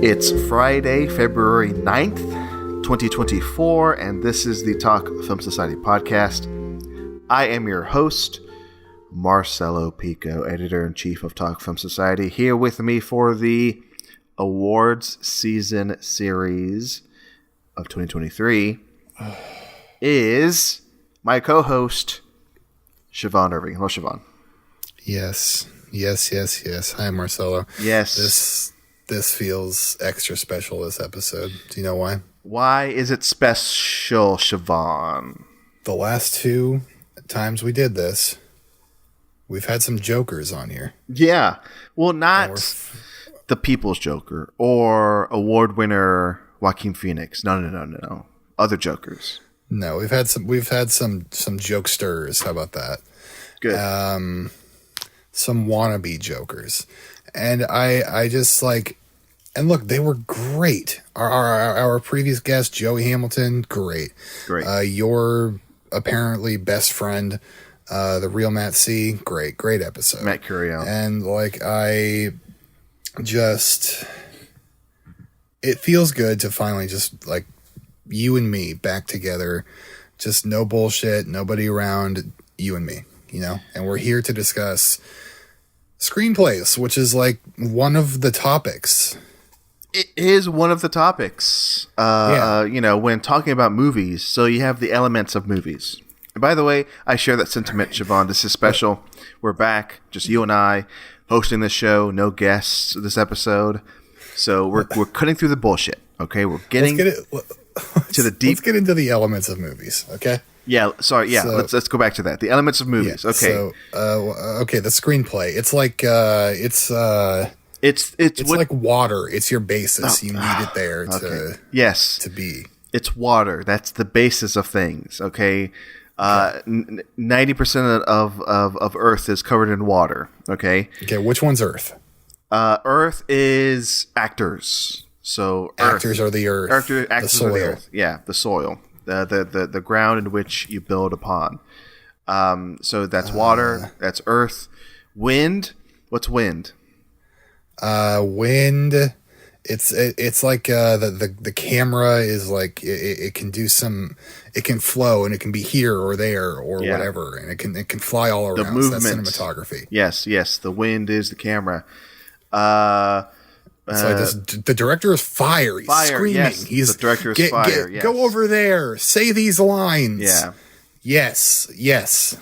It's Friday, February 9th, 2024, and this is the Talk Film Society podcast. I am your host, Marcelo Pico, editor-in-chief of Talk Film Society. Here with me for the awards season series of 2023 is my co-host, Siobhan Irving. Hello, Siobhan. Yes. Hi, Marcelo. Yes. This feels extra special, this episode. Do you know why? Why is it special, Siobhan? The last two times we did this, we've had some jokers on here. Yeah. Well, not the People's Joker or award winner Joaquin Phoenix. No. Other jokers. No, we've had some jokesters. How about that? Good. Some wannabe jokers. And I just like, and look, they were great. Our previous guest, Joey Hamilton, great. Your apparently best friend, the real Matt C, great episode. Matt Curiel. And like, it feels good to finally just like you and me back together, just no bullshit, nobody around, you and me, you know, and we're here to discuss Screenplays, which is like one of the topics. It is one of the topics, when talking about movies. So you have the elements of movies. And by the way, I share that sentiment, Siobhan. This is special. We're back, just you and I, hosting the show. No guests this episode. So we're cutting through the bullshit. Okay, we're getting to the deep. Let's get into the elements of movies. Okay. Yeah, sorry. Yeah, so, let's go back to that. The elements of movies. Yeah, okay. So, the screenplay. It's like it's what, like water. It's your basis. You need it there to be. It's water. That's the basis of things. Okay. 90% of Earth is covered in water. Okay. Okay. Which one's Earth? Earth is actors. So actors are the Earth. Actors the soil. Are the Earth. Yeah, the soil. The ground in which you build upon. So that's water. That's earth. Wind. What's wind? Wind. It's like the camera is like it can do some. It can flow and it can be here or there or whatever, and it can fly all around. The movement. So that's cinematography. Yes. The wind is the camera. The director is fire. He's screaming. Yes, the director is fire. Yes. Go over there. Say these lines. Yeah. Yes.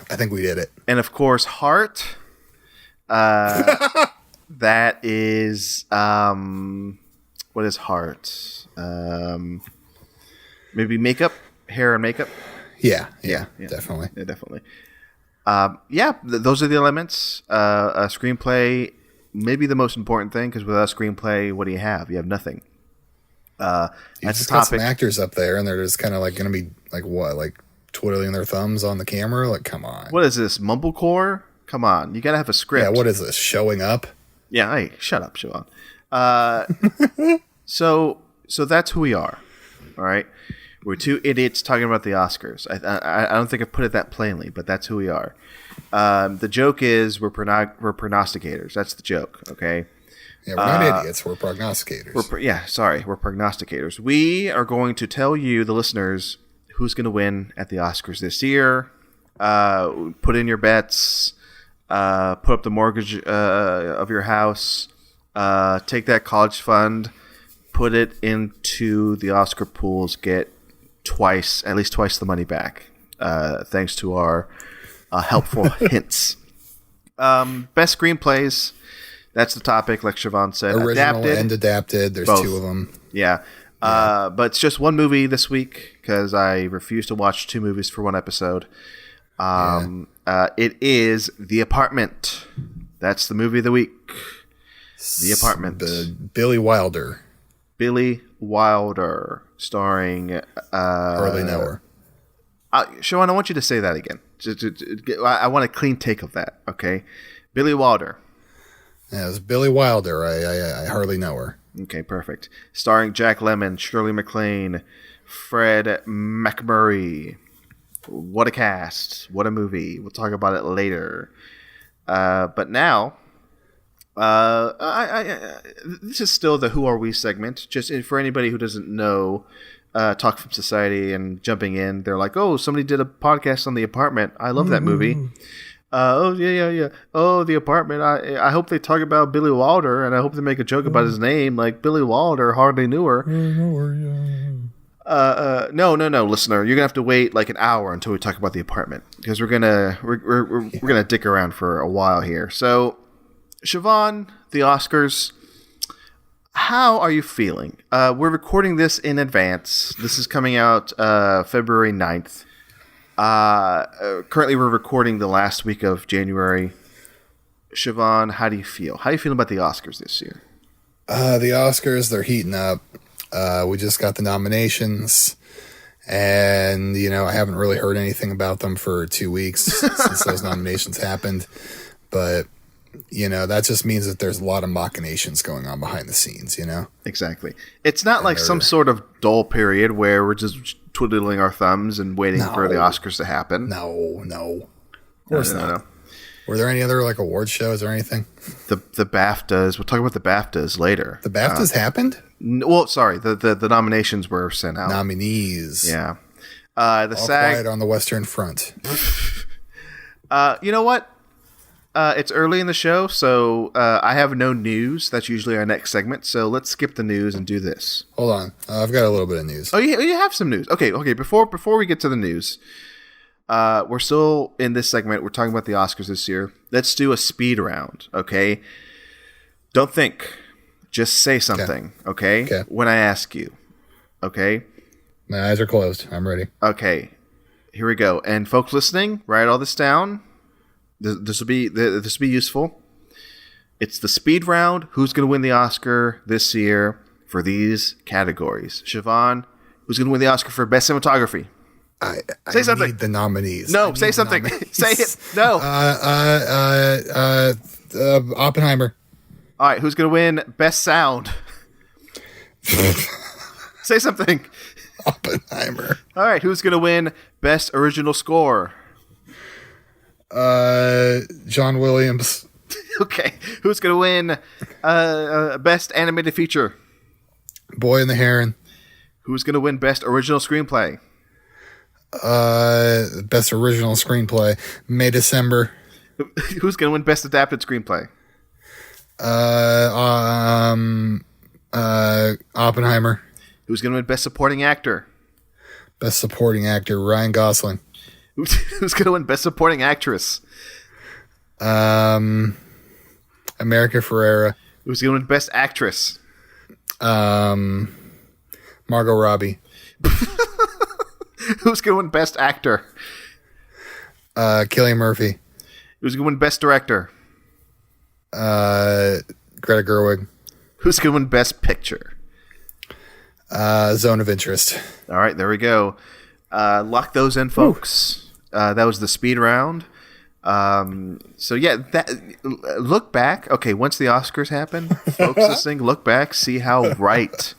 I think we did it. And of course, heart. That is what is heart? Maybe makeup, hair and makeup. Yeah, definitely. Yeah, definitely. Those are the elements. A screenplay. Maybe the most important thing, because without a screenplay, what do you have? You have nothing. You just got some actors up there, and they're just kind of like going to be like what, like twiddling their thumbs on the camera. Like, come on. What is this, mumblecore? Come on, you got to have a script. Yeah, what is this? Showing up? Yeah, hey, shut up, Siobhan. So that's who we are. All right, we're two idiots talking about the Oscars. I don't think I put it that plainly, but that's who we are. The joke is we're prognosticators. That's the joke, okay? Yeah, we're not idiots. We're prognosticators. We're prognosticators. We are going to tell you, the listeners, who's going to win at the Oscars this year. Put in your bets. Put up the mortgage of your house. Take that college fund. Put it into the Oscar pools. Get at least twice the money back. Thanks to our helpful hints. Best screenplays. That's the topic, like Siobhan said. Original and adapted. There's both. Two of them. Yeah. But it's just one movie this week because I refuse to watch two movies for one episode. It is The Apartment. That's the movie of the week. The Apartment. Billy Wilder. Starring Hardly Know Her. Siobhan, I want you to say that again. I want a clean take of that, okay? Billy Wilder. Yeah, it was Billy Wilder. I hardly know her. Okay, perfect. Starring Jack Lemmon, Shirley MacLaine, Fred McMurray. What a cast. What a movie. We'll talk about it later. But now, This is still the Who Are We segment. Just for anybody who doesn't know, Talk from Society and jumping in, they're like, oh, somebody did a podcast on The Apartment. I love that movie. Oh, yeah. Oh, The Apartment. I hope they talk about Billy Wilder, and I hope they make a joke about his name, like Billy Wilder hardly knew her. No, listener. You're gonna have to wait like an hour until we talk about The Apartment, because we're gonna dick around for a while here. So, Siobhan, the Oscars. How are you feeling? We're recording this in advance. This is coming out February 9th. Currently, we're recording the last week of January. Siobhan, how do you feel? How do you feel about the Oscars this year? The Oscars, they're heating up. We just got the nominations, and I haven't really heard anything about them for 2 weeks since those nominations happened. But that just means that there's a lot of machinations going on behind the scenes. Exactly. It's not like some sort of dull period where we're just twiddling our thumbs and waiting for the Oscars to happen. No. Of course not. No. Were there any other award shows or anything? The BAFTAs. We'll talk about the BAFTAs later. The BAFTAs happened? Well, sorry. The nominations were sent out. Nominees. Yeah. The All SAG. quiet on the Western Front. You know what? It's early in the show, so I have no news. That's usually our next segment. So let's skip the news and do this. Hold on. I've got a little bit of news. Oh, you have some news. Okay. Before we get to the news, we're still in this segment. We're talking about the Oscars this year. Let's do a speed round, okay? Don't think. Just say something, okay? When I ask you, okay? My eyes are closed. I'm ready. Okay. Here we go. And folks listening, write all this down. This will be useful. It's the speed round. Who's going to win the Oscar this year for these categories? Siobhan, who's going to win the Oscar for Best Cinematography? Say something. Need the nominees. No, say something. Say it. No. Oppenheimer. All right, who's going to win Best Sound? Say something. Oppenheimer. All right, who's going to win Best Original Score? John Williams. Okay, who's going to win Best Animated Feature? Boy and the Heron. Who's going to win Best Original Screenplay? Best Original Screenplay. May December. Who's going to win Best Adapted Screenplay? Oppenheimer. Who's going to win Best Supporting Actor? Best Supporting Actor. Ryan Gosling. Who's going to win Best Supporting Actress? America Ferrera. Who's going to win Best Actress? Margot Robbie. Who's going to win Best Actor? Cillian Murphy. Who's going to win Best Director? Greta Gerwig. Who's going to win Best Picture? Zone of Interest. All right, there we go. Lock those in, folks. That was the speed round. So yeah, look back. Okay, once the Oscars happen, folks listening, look back, see how right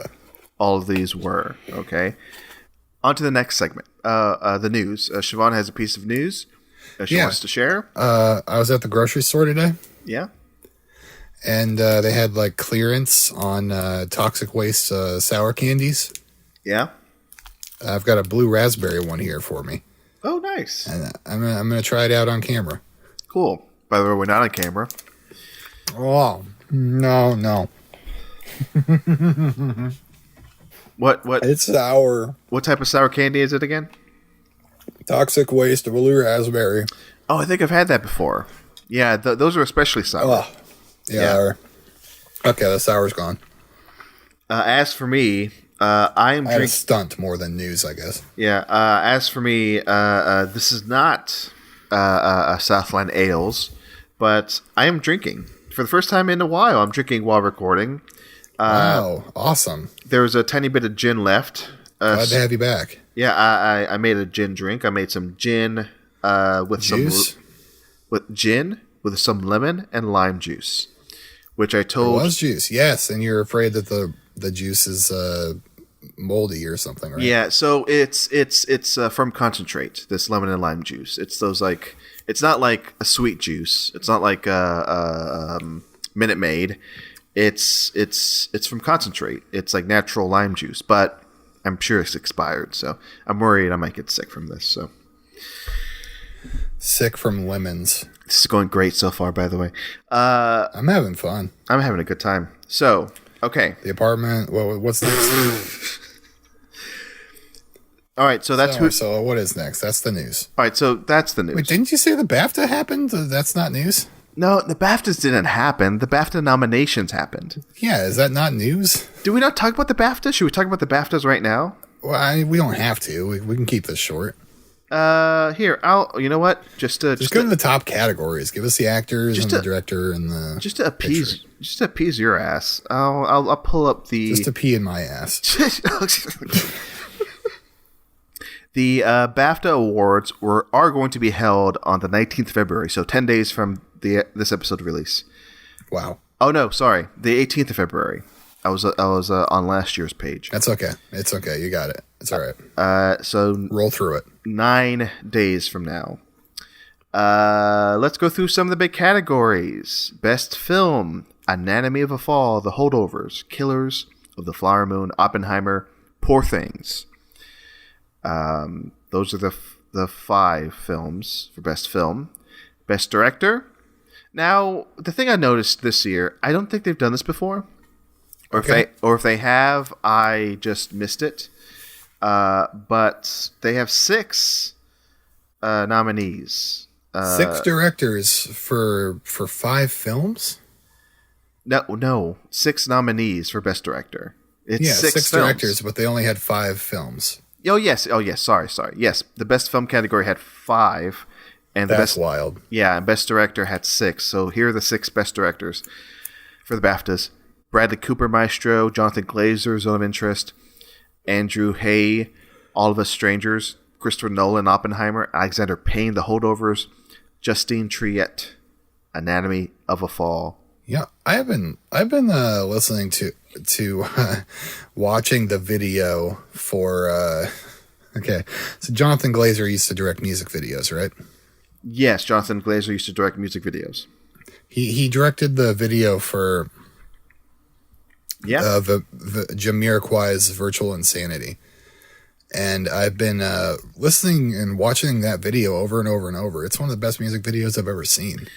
all of these were. Okay, on to the next segment. The news. Siobhan has a piece of news she wants to share. I was at the grocery store today. Yeah. And they had clearance on toxic waste sour candies. Yeah. I've got a blue raspberry one here for me. Oh, nice. And I'm gonna try it out on camera. Cool. By the way, we're not on camera. Oh, no. What? It's sour. What type of sour candy is it again? Toxic waste blue raspberry. Oh, I think I've had that before. Yeah, those are especially sour. Oh, yeah. Okay, the sour's gone. As for me, I had a stunt more than news, I guess. Yeah. As for me, this is not Southland Ales, but I am drinking for the first time in a while. I'm drinking while recording. Wow, awesome! There's a tiny bit of gin left. Glad to have you back. Yeah, I made a gin drink. I made some gin with juice? with some lemon and lime juice, which I told it was juice. Yes, and you're afraid that the juice is moldy or something, right? Yeah, so it's from concentrate. This lemon and lime juice. It's those it's not like a sweet juice. It's not like Minute Maid. It's from concentrate. It's like natural lime juice, but I'm sure it's expired. So I'm worried I might get sick from this. So sick from lemons. This is going great so far, by the way. I'm having fun. I'm having a good time. So, okay. The apartment. What's next? All right, so that's So what is next? That's the news. All right, so that's the news. Wait, didn't you say the BAFTA happened? That's not news? No, the BAFTAs didn't happen. The BAFTA nominations happened. Yeah, is that not news? Do we not talk about the BAFTA? Should we talk about the BAFTAs right now? Well, we don't have to. We can keep this short. Here, you know what? Just go to the top categories. Give us the actors and the director and the just to appease your ass. I'll pull up the just to pee in my ass. The BAFTA Awards are going to be held on the 19th of February, so 10 days from this episode release. Wow. Oh no, sorry, the 18th of February. I was on last year's page. That's okay. It's okay. You got it. It's all right. So roll through it. 9 days from now. Let's go through some of the big categories. Best Film: Anatomy of a Fall, The Holdovers, Killers of the Flower Moon, Oppenheimer, Poor Things. Those are the 5 films for Best Film. Best Director. Now, the thing I noticed this year, I don't think they've done this before. Or if they have, I just missed it. But they have 6 nominees. 6 directors for 5 films? No, 6 nominees for Best Director. It's 6 directors, but they only had 5 films. Oh yes. Sorry. Yes, the Best Film category had 5, and that's wild. Yeah, and Best Director had 6. So here are the 6 Best Directors for the BAFTAs: Bradley Cooper, Maestro; Jonathan Glazer, Zone of Interest; Andrew Hay, All of Us Strangers; Christopher Nolan, Oppenheimer; Alexander Payne, The Holdovers; Justine Triet, Anatomy of a Fall. Yeah, I've been listening to watching the video for okay. So Jonathan Glazer used to direct music videos, right? Yes, Jonathan Glazer used to direct music videos. He directed the video for the Jamarique's Virtual Insanity. And I've been listening and watching that video over and over and over. It's one of the best music videos I've ever seen.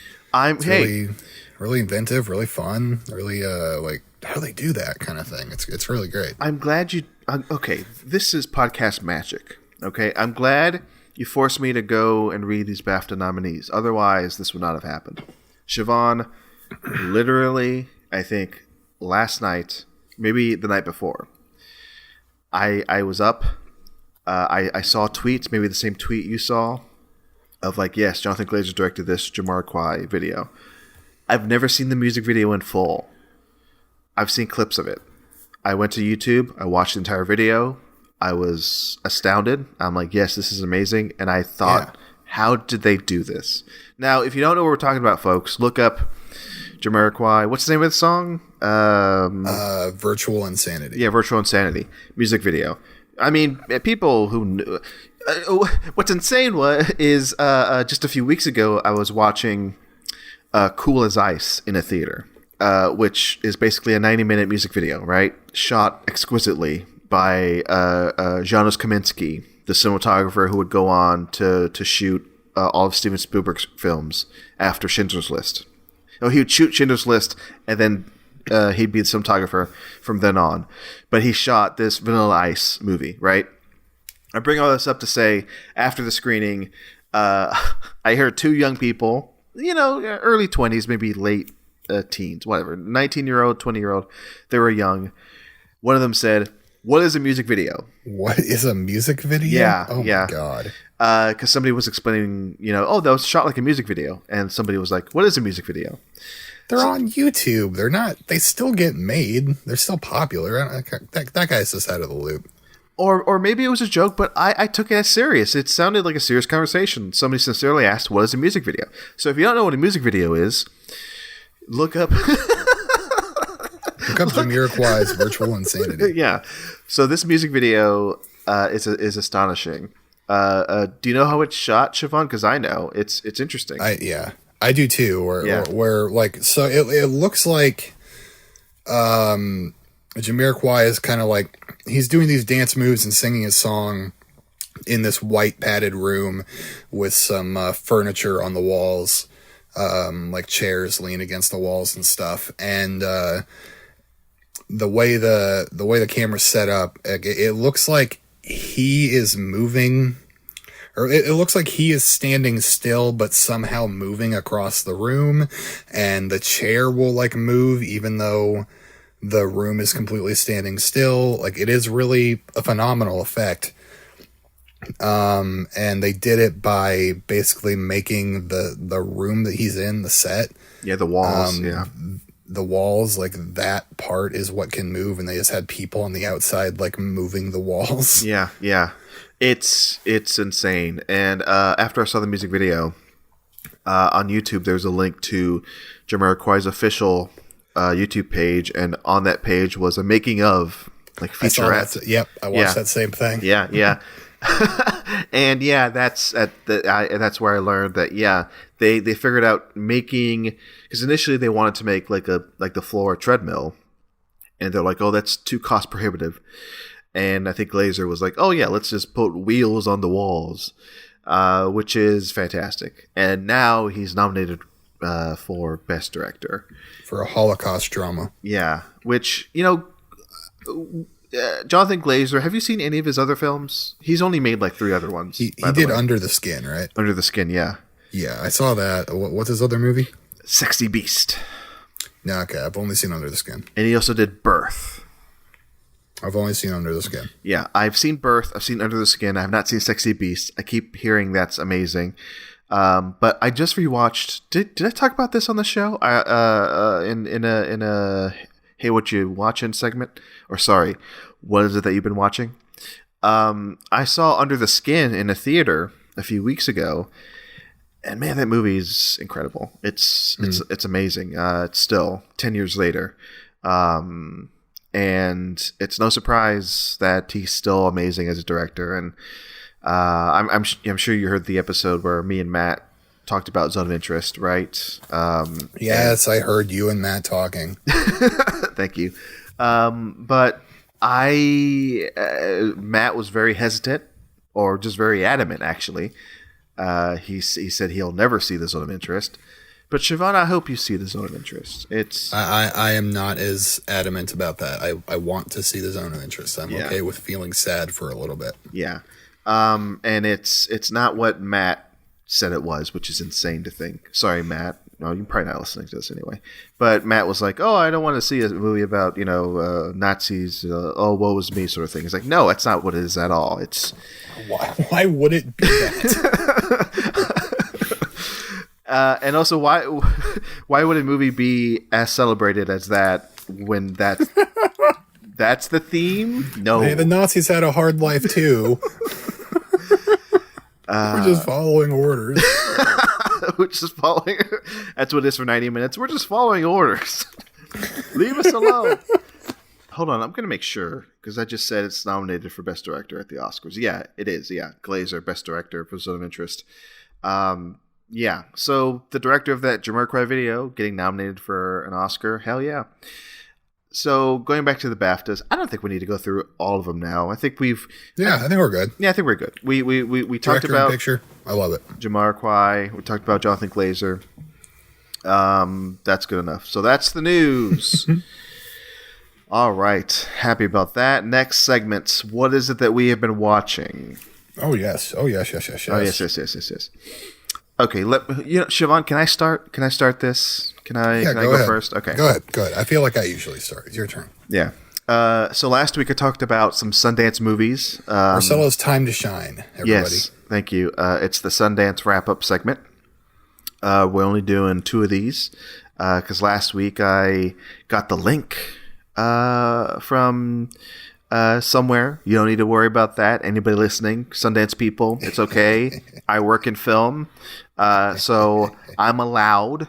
Really inventive, really fun, really like how do they do that kind of thing? It's really great. I'm glad you. Okay, this is podcast magic. Okay, I'm glad you forced me to go and read these BAFTA nominees. Otherwise, this would not have happened. Siobhan, literally, I think last night, maybe the night before, I was up. I saw tweets, maybe the same tweet you saw, of like, yes, Jonathan Glazer directed this Jamarique video. I've never seen the music video in full. I've seen clips of it. I went to YouTube. I watched the entire video. I was astounded. I'm like, yes, this is amazing. And I thought, how did they do this? Now, if you don't know what we're talking about, folks, look up Jamarique. What's the name of the song? Virtual Insanity. Yeah, Virtual Insanity. Music video. I mean, people who knew. What's insane is just a few weeks ago, I was watching Cool as Ice in a theater, which is basically a 90-minute music video, right? Shot exquisitely by Janusz Kaminski, the cinematographer who would go on to shoot all of Steven Spielberg's films after Schindler's List. Oh, he would shoot Schindler's List, and then he'd be the cinematographer from then on. But he shot this Vanilla Ice movie, right? I bring all this up to say, after the screening, I heard 2 young people, early 20s, maybe late teens, whatever, 19-year-old, 20-year-old, they were young. One of them said, "What is a music video?" What is a music video? Yeah. Oh yeah. My God. Because somebody was explaining, that was shot like a music video. And somebody was like, "What is a music video?" They're on YouTube. They're not, they still get made. They're still popular. That guy's just out of the loop. Or maybe it was a joke, but I took it as serious. It sounded like a serious conversation. Somebody sincerely asked, "What is a music video?" So if you don't know what a music video is, look up Jamarique's Virtual Insanity. Yeah. So this music video is astonishing. Do you know how it's shot, Siobhan? Because I know it's interesting. I I do too. Where like, so it looks like Jamarique is kind of like, he's doing these dance moves and singing his song in this white padded room with some furniture on the walls, like chairs lean against the walls and stuff. And the way the camera's set up, it looks like he is moving, or it looks like he is standing still, but somehow moving across the room, and the chair will like move even though the room is completely standing still. Like, it is really a phenomenal effect. And they did it by basically making the room that he's in, the set. Yeah, the walls. The walls, like that part is what can move, and they just had people on the outside like moving the walls. Yeah. It's insane. And after I saw the music video on YouTube, there's a link to Jamarique's official YouTube page, and on that page was a making of, like, featurette. Yep, I watched that same thing. Yeah. And that's that's where I learned that they figured out making, because initially they wanted to make like the floor treadmill, and they're like, oh, that's too cost prohibitive. And I think Glazer was like, oh yeah, let's just put wheels on the walls, which is fantastic. And now he's nominated for Best Director for a Holocaust drama. Yeah, which, Jonathan Glazer, have you seen any of his other films? He's only made like 3 other ones. He did Under the Skin, right? Under the Skin, yeah. Yeah, I saw that. What's his other movie? Sexy Beast. No, okay, I've only seen Under the Skin. And he also did Birth. I've only seen Under the Skin. Yeah, I've seen Birth. I've seen Under the Skin. I have not seen Sexy Beast. I keep hearing that's amazing. But I just rewatched. Did I talk about this on the show? In a Hey, what you watching segment? Or sorry, what is it that you've been watching? I saw Under the Skin in a theater a few weeks ago, and man, that movie is incredible. It's amazing. It's still 10 years later. And it's no surprise that he's still amazing as a director. And I'm sure you heard the episode where me and Matt talked about Zone of Interest, right? Yes, I heard you and Matt talking. Thank you. But Matt was very hesitant, or just very adamant, actually. He said he'll never see the Zone of Interest. But Siobhan, I hope you see the Zone of Interest. I am not as adamant about that. I want to see the Zone of Interest. I'm okay with feeling sad for a little bit. Yeah. And it's not what Matt said it was, which is insane to think. Sorry, Matt. No, you're probably not listening to this anyway. But Matt was like, oh, I don't want to see a movie about, Nazis, oh, woe is me sort of thing. It's like, no, that's not what it is at all. It's Why would it be that? And also, why would a movie be as celebrated as that when that's the theme? No. Hey, the Nazis had a hard life too. We're just following orders. We're just following. That's what it is for 90 minutes. We're just following orders. Leave us alone. Hold on, I'm going to make sure, because I just said it's nominated for Best Director at the Oscars. Yeah, it is. Yeah, Glazer, Best Director for Zone of Interest. Yeah, so the director of that Jamarique video getting nominated for an Oscar, hell yeah. So going back to the BAFTAs, I don't think we need to go through all of them now. I think we've... Yeah, I think we're good. Yeah, I think we're good. We talked Director about... and picture, I love it. Jamarique, we talked about Jonathan Glazer. That's good enough. So that's the news. All right, happy about that. Next segment, what is it that we have been watching? Oh, yes. Oh, yes. Oh, yes. Okay, Siobhan, can I start? Can I start this? Can I go first? Okay. Go ahead. I feel like I usually start. It's your turn. Yeah. So last week I talked about some Sundance movies. Marcelo's time to shine, everybody. Yes, thank you. It's the Sundance wrap-up segment. We're only doing 2 of these because last week I got the link from somewhere. You don't need to worry about that. Anybody listening, Sundance people, it's okay. I work in film, so I'm allowed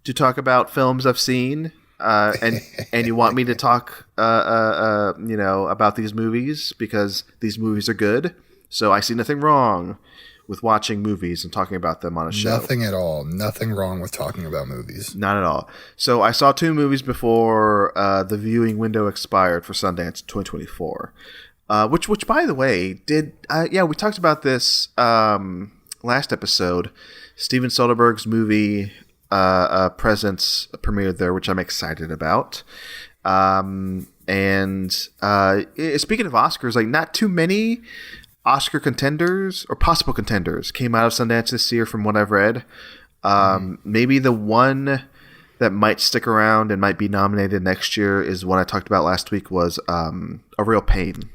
to talk about films I've seen. And you want me to talk, about these movies because these movies are good. So I see nothing wrong with watching movies and talking about them on a show. Nothing at all. Nothing wrong with talking about movies. Not at all. So I saw 2 movies before the viewing window expired for Sundance 2024. Which by the way, we talked about this last episode. Steven Soderbergh's movie Presence premiered there, which I'm excited about. And speaking of Oscars, like not too many Oscar contenders or possible contenders came out of Sundance this year from what I've read. Maybe the one that might stick around and might be nominated next year is one I talked about last week was A Real Pain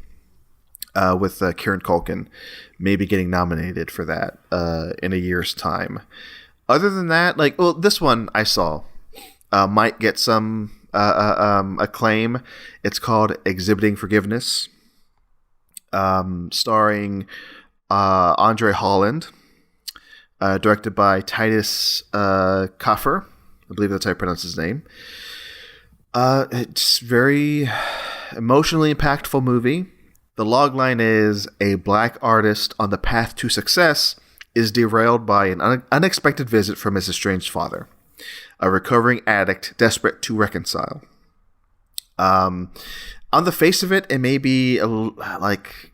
with Kieran Culkin maybe getting nominated for that in a year's time. Other than that, this one I saw might get some acclaim. It's called Exhibiting Forgiveness, starring Andre Holland, directed by Titus Kaffer. I believe that's how I pronounce his name. It's very emotionally impactful movie. The logline is a black artist on the path to success is derailed by an unexpected visit from his estranged father, a recovering addict desperate to reconcile. On the face of it, it may be like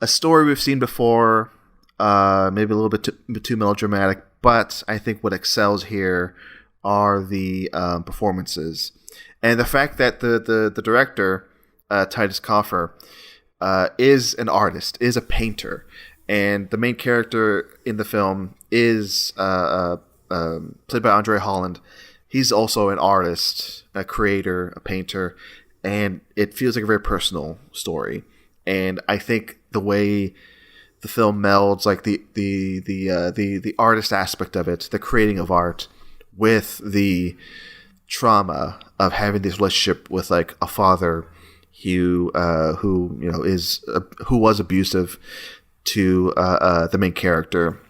a story we've seen before, maybe a little bit too melodramatic, but I think what excels here are the performances. And the fact that the director, Titus Kaffer, is an artist, is a painter, and the main character in the film is played by Andre Holland. He's also an artist, a creator, a painter, and it feels like a very personal story. And I think the way the film melds, like the artist aspect of it, the creating of art, with the trauma of having this relationship with like a father who was abusive to the main character,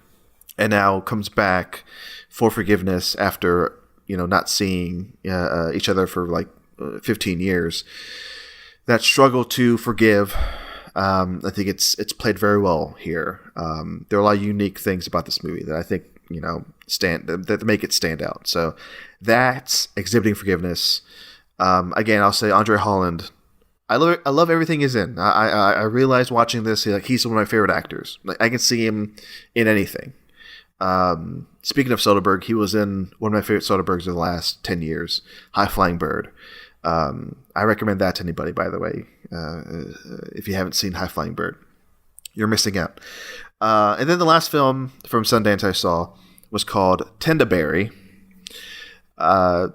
and now comes back for forgiveness after not seeing each other for like 15 years. That struggle to forgive, I think it's played very well here. There are a lot of unique things about this movie that I think that make it stand out. So that's Exhibiting Forgiveness. Again, I'll say Andre Holland. I love everything he's in. I realized watching this, he's one of my favorite actors. Like I can see him in anything. Speaking of Soderbergh, he was in one of my favorite Soderberghs of the last 10 years, High Flying Bird. I recommend that to anybody, by the way. If you haven't seen High Flying Bird, you're missing out. And then the last film from Sundance I saw was called Tendaberry.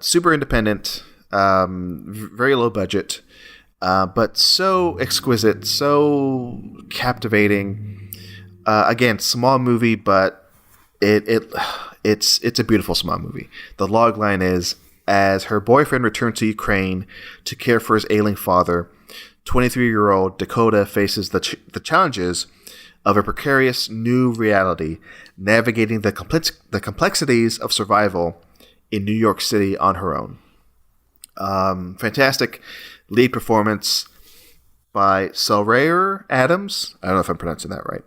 Super independent, very low budget, but so exquisite, so captivating. Again, small movie, but it's a beautiful small movie. The logline is, as her boyfriend returned to Ukraine to care for his ailing father, 23-year-old Dakota faces the challenges of a precarious new reality, navigating the complexities of survival in New York City on her own. Fantastic lead performance by Soraya Adams. I don't know if I'm pronouncing that right.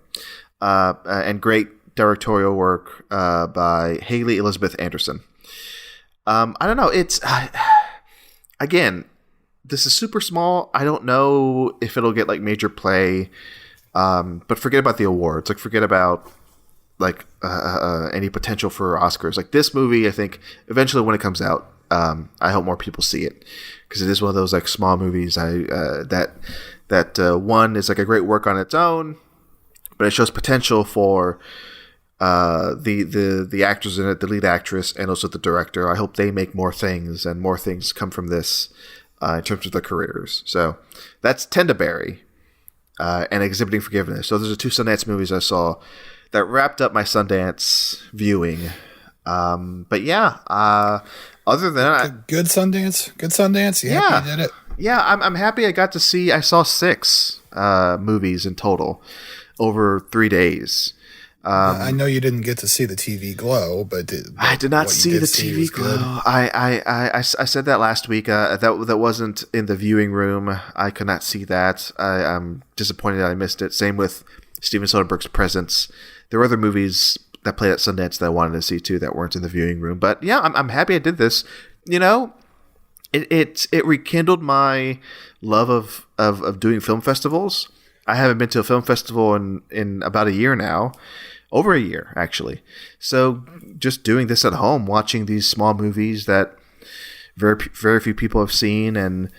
And great directorial work by Haley Elizabeth Anderson. I don't know. It's again, this is super small. I don't know if it'll get like major play. But forget about the awards. Like forget about like any potential for Oscars. Like this movie, I think eventually when it comes out, I hope more people see it because it is one of those like small movies. That one is like a great work on its own, but it shows potential for the actors in it, the lead actress, and also the director. I hope they make more things and more things come from this in terms of their careers. So that's Tendaberry and Exhibiting Forgiveness. So those are 2 Sundance movies I saw that wrapped up my Sundance viewing. But yeah, other than that, good Sundance. Yeah, you did it. Yeah, I'm happy. I saw 6 movies in total over 3 days. I know you didn't get to see the TV Glow, but I did not see the TV Glow. I said that last week. That wasn't in the viewing room. I could not see that. I'm disappointed that I missed it. Same with Steven Soderbergh's Presence. there were other movies that played at Sundance that I wanted to see too that weren't in the viewing room. But yeah, I'm happy I did this. You know, it rekindled my love of doing film festivals. I haven't been to a film festival in about a year now. Over a year, actually. So just doing this at home, watching these small movies that very few people have seen, and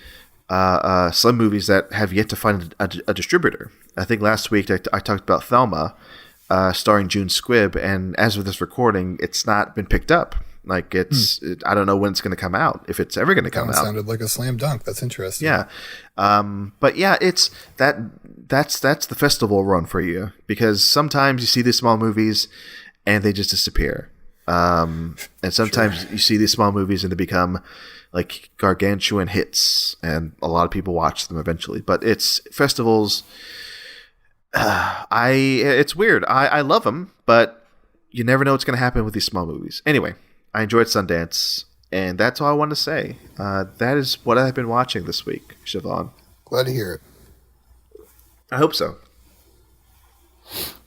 some movies that have yet to find a distributor. I think last week I talked about Thelma, starring June Squibb, and as of this recording, it's not been picked up. Like I don't know when it's going to come out, if it's ever going to come out. Sounded like a slam dunk. That's interesting. Yeah, but yeah, it's that's the festival run for you, because sometimes you see these small movies and they just disappear, and sometimes you see these small movies and they become like gargantuan hits, and a lot of people watch them eventually. But it's festivals. It's weird. I love them, but you never know what's going to happen with these small movies. Anyway, I enjoyed Sundance, and that's all I want to say. That is what I've been watching this week, Siobhan. Glad to hear it. I hope so.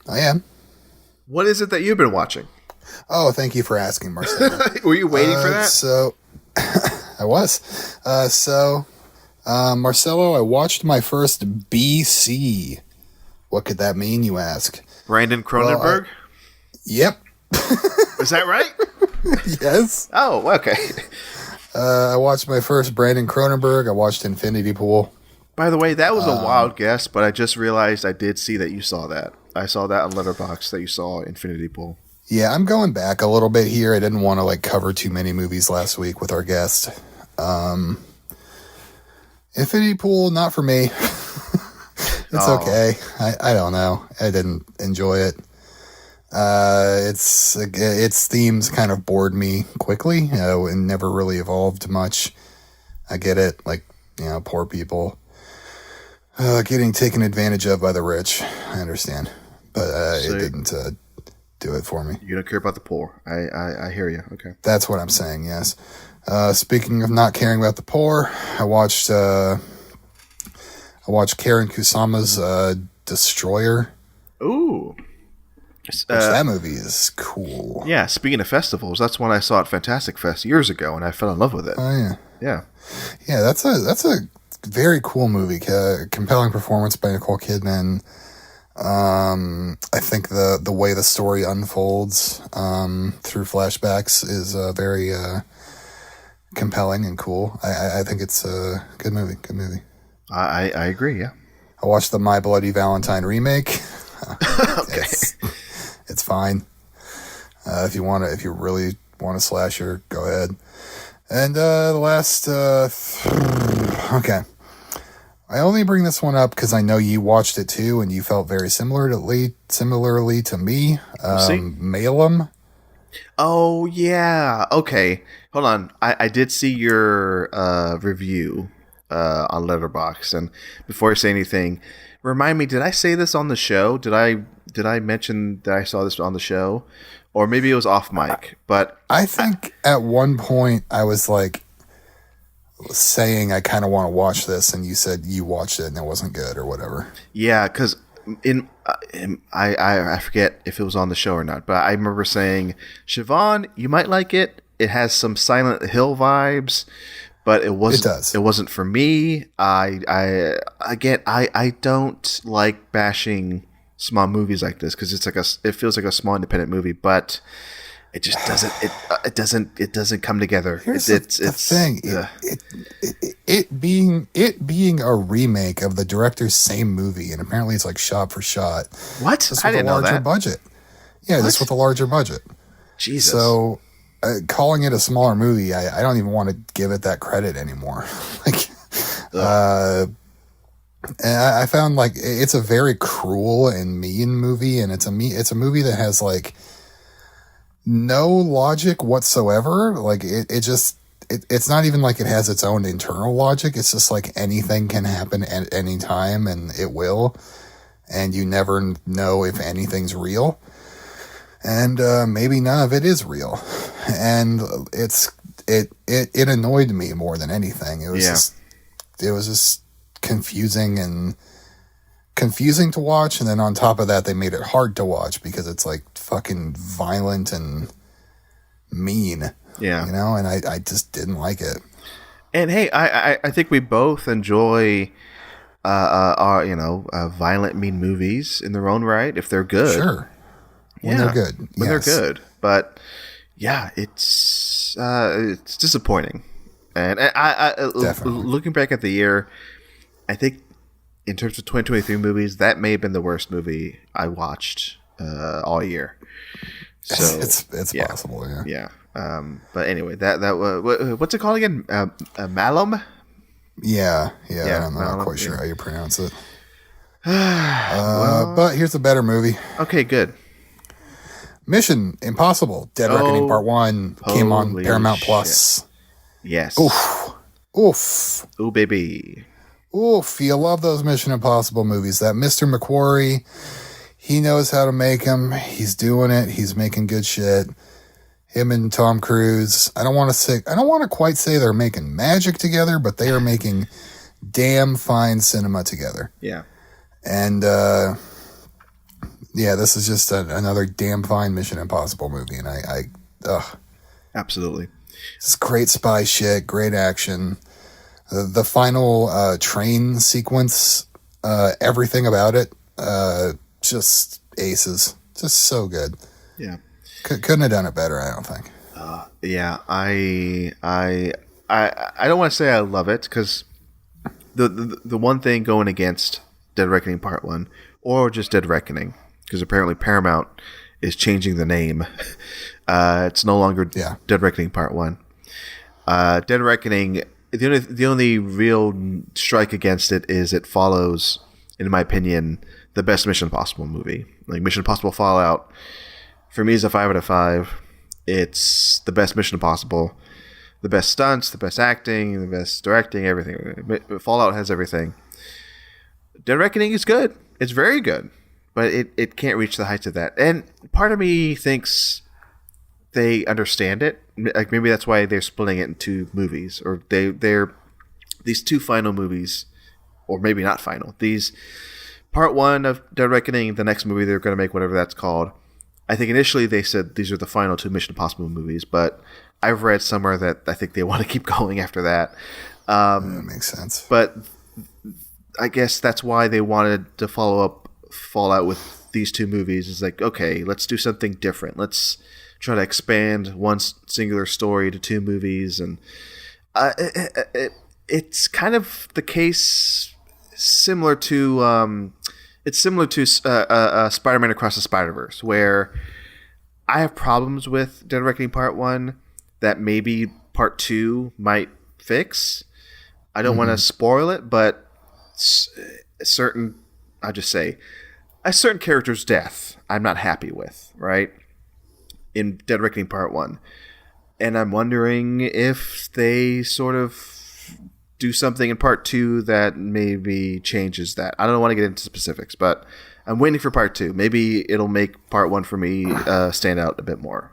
I am. What is it that you've been watching? Oh, thank you for asking, Marcelo. Were you waiting for that? So, I was. Marcelo, I watched my first BC. What could that mean, you ask? Brandon Cronenberg? Well, yep. Is that right? Yes. Oh, okay. I watched my first Brandon Cronenberg. I watched Infinity Pool. By the way, that was a wild guess, but I just realized I did see that you saw that. I saw that on Letterboxd, that you saw Infinity Pool. Yeah, I'm going back a little bit here. I didn't want to cover too many movies last week with our guest. Infinity Pool, not for me. It's okay. I don't know. I didn't enjoy it. Its themes kind of bored me quickly. It never really evolved much. I get it. Poor people getting taken advantage of by the rich. I understand. But it didn't do it for me. You don't care about the poor. I hear you. Okay. That's what I'm saying, yes. Speaking of not caring about the poor, I watched Karen Kusama's Destroyer. Ooh. That movie is cool. Yeah, speaking of festivals, that's when I saw at Fantastic Fest years ago, and I fell in love with it. Oh, yeah. Yeah. Yeah, that's a very cool movie. Compelling performance by Nicole Kidman. I think the way the story unfolds through flashbacks is very compelling and cool. I think it's a good movie. Good movie. I agree, yeah. I watched the My Bloody Valentine remake. Okay. It's fine. If you really want a slasher, go ahead. And the last okay. I only bring this one up because I know you watched it too, and you felt very similarly to me. Malum. Oh yeah. Okay. Hold on. I did see your review on Letterboxd, and before I say anything, remind me, did I say this on the show? Did I mention that I saw this on the show? Or maybe it was off mic, but I think at one point I was saying I kind of want to watch this, and you said you watched it and it wasn't good or whatever. Yeah, because I forget if it was on the show or not, but I remember saying, Siobhan, you might like it. It has some Silent Hill vibes, but it wasn't. It does. It wasn't for me. I don't like bashing small movies like this because it feels like a small independent movie, but it just doesn't come together. Here's the thing. It being a remake of the director's same movie, and apparently it's shot for shot. What? Just I with didn't a larger know that. budget. Yeah, just with a larger budget. Jesus. So calling it a smaller movie, I don't even want to give it that credit anymore. And I found it's a very cruel and mean movie, and it's a movie that has no logic whatsoever. It's not even it has its own internal logic. It's just anything can happen at any time, and it will, and you never know if anything's real, and maybe none of it is real, and it annoyed me more than anything. It was just confusing and confusing to watch, and then on top of that, they made it hard to watch because it's like fucking violent and mean. Yeah. You know, and I just didn't like it. And hey, I think we both enjoy violent, mean movies in their own right if they're good. Sure. When they're good. When they're good. But yeah, it's disappointing. And I looking back at the year, I think in terms of 2023 movies, that may have been the worst movie I watched all year. So it's possible, yeah. Yeah. But anyway, that what's it called again? Malum? Yeah. I'm not quite sure how you pronounce it. But here's a better movie. Okay, good. Mission Impossible: Dead Reckoning Part 1 came on Paramount Plus. Yes. Oof. Ooh, baby. Oof. You love those Mission Impossible movies. That Mr. McQuarrie, he knows how to make them. He's doing it. He's making good shit. Him and Tom Cruise. I don't want to quite say they're making magic together, but they are making damn fine cinema together. Yeah. And this is just another damn fine Mission Impossible movie, and absolutely. It's great spy shit, great action. The final train sequence, everything about it, just aces, just so good. Yeah. Couldn't have done it better, I don't think. Yeah, I don't want to say I love it because the one thing going against Dead Reckoning Part 1 or just Dead Reckoning, because apparently Paramount is changing the name. It's no longer Dead Reckoning Part 1. Dead Reckoning, the only real strike against it is it follows, in my opinion, the best Mission Impossible movie. Like Mission Impossible Fallout, for me, is a 5 out of 5. It's the best Mission Impossible. The best stunts, the best acting, the best directing, everything. Fallout has everything. Dead Reckoning is good. It's very good. But it can't reach the heights of that. And part of me thinks they understand it. Like maybe that's why they're splitting it into movies. Or they're these two final movies, or maybe not final. These Part 1 of Dead Reckoning, the next movie they're going to make, whatever that's called. I think initially they said these are the final two Mission Impossible movies, but I've read somewhere that I think they want to keep going after that. That makes sense. But I guess that's why they wanted to follow up Fallout with these two movies. It's like, okay, let's do something different. Let's try to expand one singular story to two movies. And it's kind of the case similar to... It's similar to Spider-Man Across the Spider-Verse, where I have problems with Dead Reckoning Part 1 that maybe Part 2 might fix. I don't want to spoil it, but a certain character's death I'm not happy with, right? In Dead Reckoning Part 1. And I'm wondering if they sort of do something in Part 2 that maybe changes that. I don't want to get into specifics, but I'm waiting for Part 2. Maybe it'll make Part 1 for me stand out a bit more.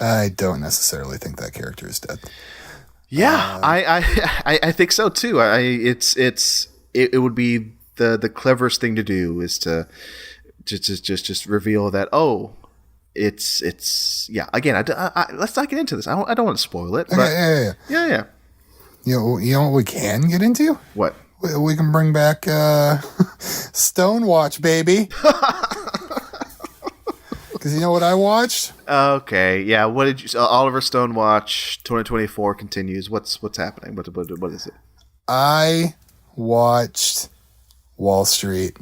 I don't necessarily think that character is dead. Yeah, I think so too. It would be the cleverest thing to do is to just reveal that it's again. Let's not get into this. I don't want to spoil it. But yeah. You know what we can get into? What? We can bring back Stonewatch, baby. Because you know what I watched? Okay, yeah. What did you? Oliver Stonewatch 2024 continues. What's happening? What is it? I watched Wall Street.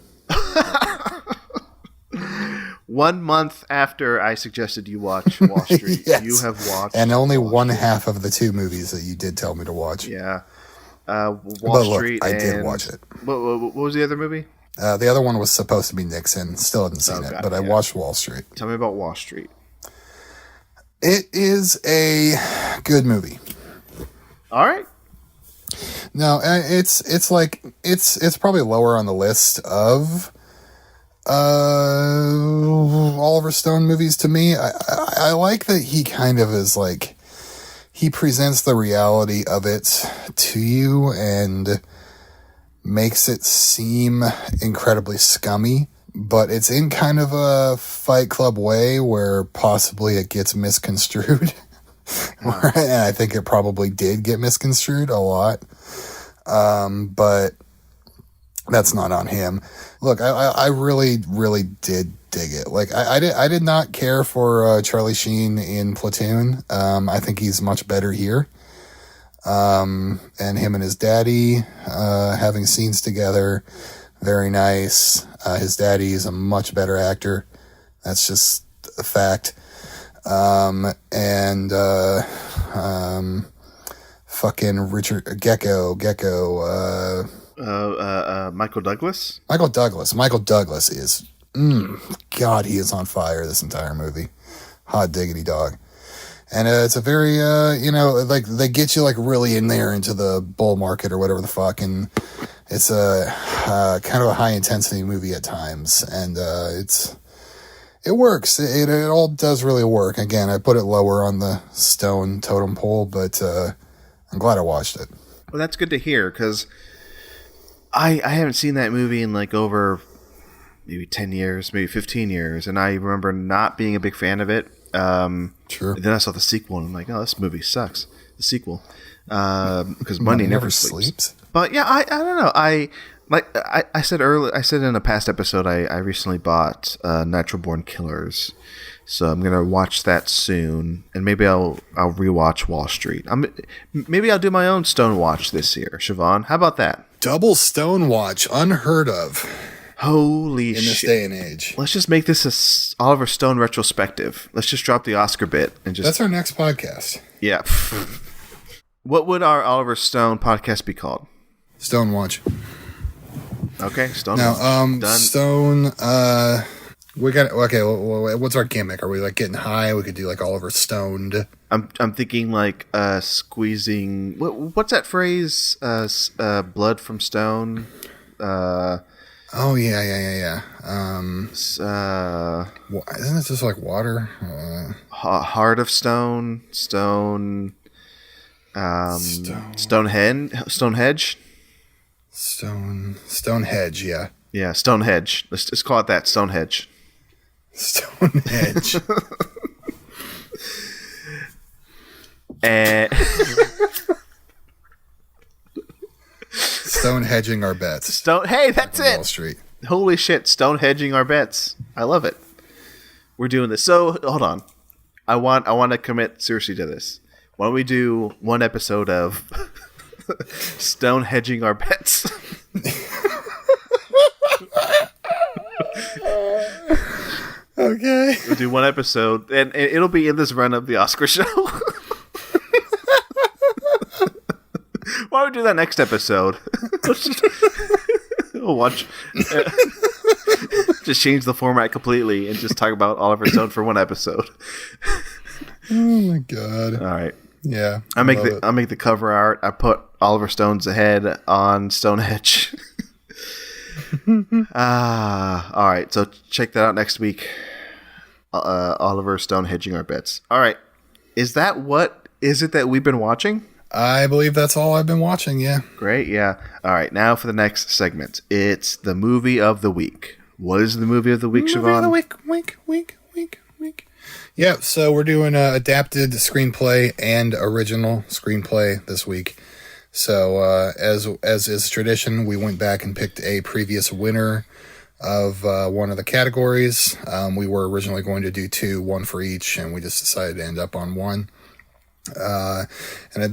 1 month after I suggested you watch Wall Street, yes. You have watched, and only one half of the two movies that you did tell me to watch. Yeah, Wall Street. I did watch it. What was the other movie? The other one was supposed to be Nixon. Still haven't seen it, but I watched Wall Street. Tell me about Wall Street. It is a good movie. All right. No, it's probably lower on the list of Oliver Stone movies to me. I like that he kind of is like, he presents the reality of it to you and makes it seem incredibly scummy, but it's in kind of a Fight Club way where possibly it gets misconstrued. And I think it probably did get misconstrued a lot. But that's not on him. Look, I really, really did dig it. Like, I did not care for Charlie Sheen in Platoon. I think he's much better here. And him and his daddy having scenes together, very nice. His daddy is a much better actor. That's just a fact. Fucking Richard Gecko. Michael Douglas. Michael Douglas is, God, he is on fire this entire movie. Hot diggity dog. And it's a very, like they get you like really in there into the bull market or whatever the fuck, and it's a kind of a high intensity movie at times, and it works. It all does really work. Again, I put it lower on the Stone totem pole, but I'm glad I watched it. Well, that's good to hear, because I haven't seen that movie in like over maybe 10 years, maybe 15 years, and I remember not being a big fan of it. Sure. Then I saw the sequel, and I'm like, oh, this movie sucks. The sequel, because money never sleeps. But yeah, I don't know. I said earlier. I said in a past episode, I recently bought Natural Born Killers, so I'm gonna watch that soon, and maybe I'll rewatch Wall Street. Maybe I'll do my own Stone watch this year. Siobhan, how about that? Double Stone watch, unheard of. Holy shit. In this day and age. Let's just make this a Oliver Stone retrospective. Let's just drop the Oscar bit and just... That's our next podcast. Yeah. What would our Oliver Stone podcast be called? Stone Watch. Okay, Stone now, Watch. Done. Stone, we got... Okay, what's our gimmick? Are we like getting high? We could do like Oliver Stoned. I'm thinking like squeezing... What's that phrase? Blood from stone? Oh, yeah. Isn't it just like water? Heart of Stone, Stonehenge? Stonehenge, yeah. Yeah, Stonehenge. Let's just call it that, Stonehenge. Stonehenge. And... Stonehedging our bets. Hey, that's it. Wall Street. Holy shit, Stonehedging our bets. I love it. We're doing this. So, hold on. I want to commit seriously to this. Why don't we do one episode of Stonehedging our bets? Okay. We'll do one episode, and it'll be in this run of the Oscar show. Why don't we do that next episode? We'll watch. Just change the format completely and just talk about Oliver Stone for one episode. Oh my god! All right. Yeah, I'll make the cover art. I put Oliver Stone's head on Stonehenge. All right. So check that out next week. Oliver Stone hedging our bets. All right. Is it that we've been watching? I believe that's all I've been watching, yeah. Great, yeah. All right, now for the next segment. It's the movie of the week. What is the movie of the week, Siobhan? Movie of the week, week. Yeah, so we're doing adapted screenplay and original screenplay this week. So as is tradition, we went back and picked a previous winner of one of the categories. We were originally going to do two, one for each, and we just decided to end up on one. And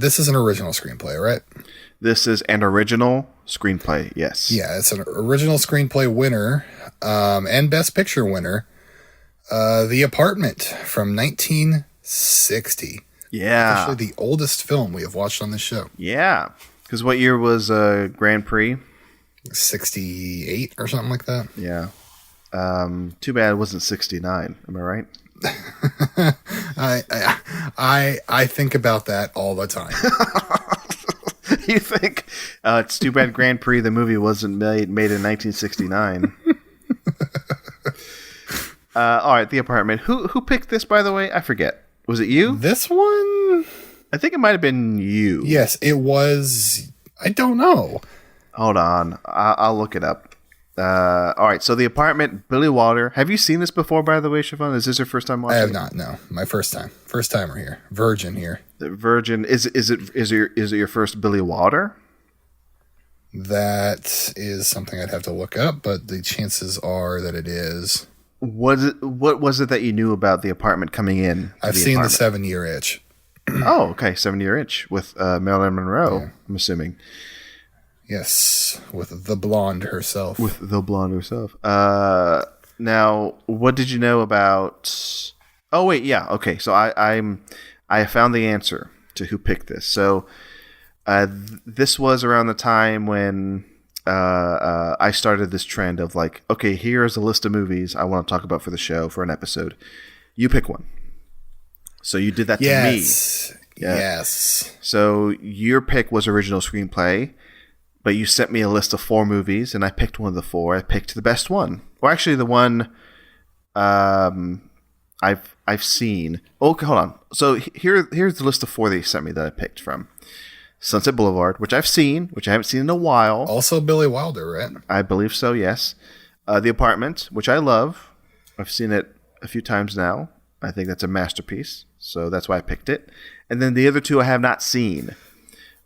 this is an original screenplay, right? This is an original screenplay, yes. Yeah, it's an original screenplay winner, and Best Picture winner. The Apartment from 1960. Yeah. Actually the oldest film we have watched on this show. Yeah. Because what year was Grand Prix? 68 or something like that. Yeah. Too bad it wasn't 69. Am I right? I think about that all the time. You think it's too bad Grand Prix the movie wasn't made in 1969. All right, The Apartment. Who picked this, by the way? I forget. Was it you? This one? I think it might have been you. Yes, it was. I don't know. Hold on. I'll look it up. All right. So The Apartment, Billy Wilder. Have you seen this before, by the way, Siobhan? Is this your first time watching? I have not. No, my first time. First timer here. Virgin here. The Virgin. Is it your first Billy Wilder? That is something I'd have to look up, but the chances are that it is. What was it that you knew about The Apartment coming in? I've seen The 7-Year Itch. Oh, okay. 7-Year Itch with Marilyn Monroe, yeah. I'm assuming. Yes, with the blonde herself. Now, what did you know about... Oh, wait, yeah. Okay, so I found the answer to who picked this. So this was around the time when I started this trend of like, okay, here's a list of movies I want to talk about for the show for an episode. You pick one. So you did that to me. Yeah. Yes. So your pick was original screenplay, but you sent me a list of 4 movies, and I picked one of the 4. I picked the best one. Or actually the one I've seen. Okay, hold on. So here's the list of 4 that you sent me that I picked from. Sunset Boulevard, which I've seen, which I haven't seen in a while. Also Billy Wilder, right? I believe so, yes. The Apartment, which I love. I've seen it a few times now. I think that's a masterpiece, so that's why I picked it. And then the other 2 I have not seen.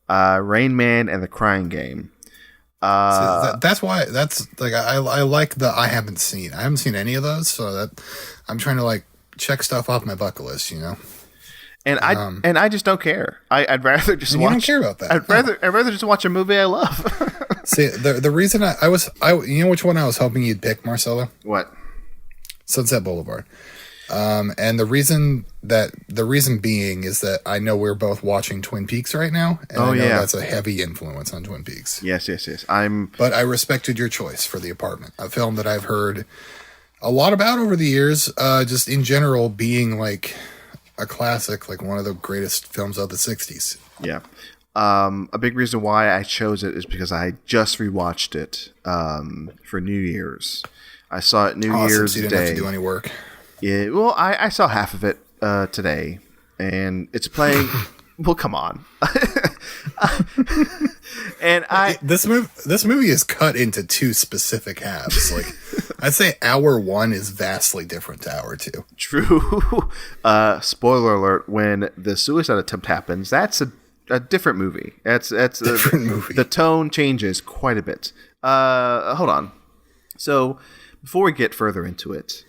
Rain Man and The Crying Game. That's why I like the I haven't seen any of those, so that I'm trying to like check stuff off my bucket list, you know. And I just don't care. I'd rather just watch. You don't care about that. I'd rather just watch a movie I love. See, the reason I you know which one I was hoping you'd pick, Marcelo? What? Sunset Boulevard. And the reason being is that I know we're both watching Twin Peaks right now, and I know that's a heavy influence on Twin Peaks. Yes. But I respected your choice for The Apartment, a film that I've heard a lot about over the years, just in general being like a classic, like one of the greatest films of the 60s. Yeah. A big reason why I chose it is because I just rewatched it for New Year's. I saw it New Year's Day. You didn't have to do any work. Yeah, well, I saw half of it today, and it's playing. Well, come on. And this movie is cut into 2 specific halves. Like I'd say hour 1 is vastly different to hour 2. True. Spoiler alert: when the suicide attempt happens, that's a different movie. That's different movie. The tone changes quite a bit. Hold on. So before we get further into it.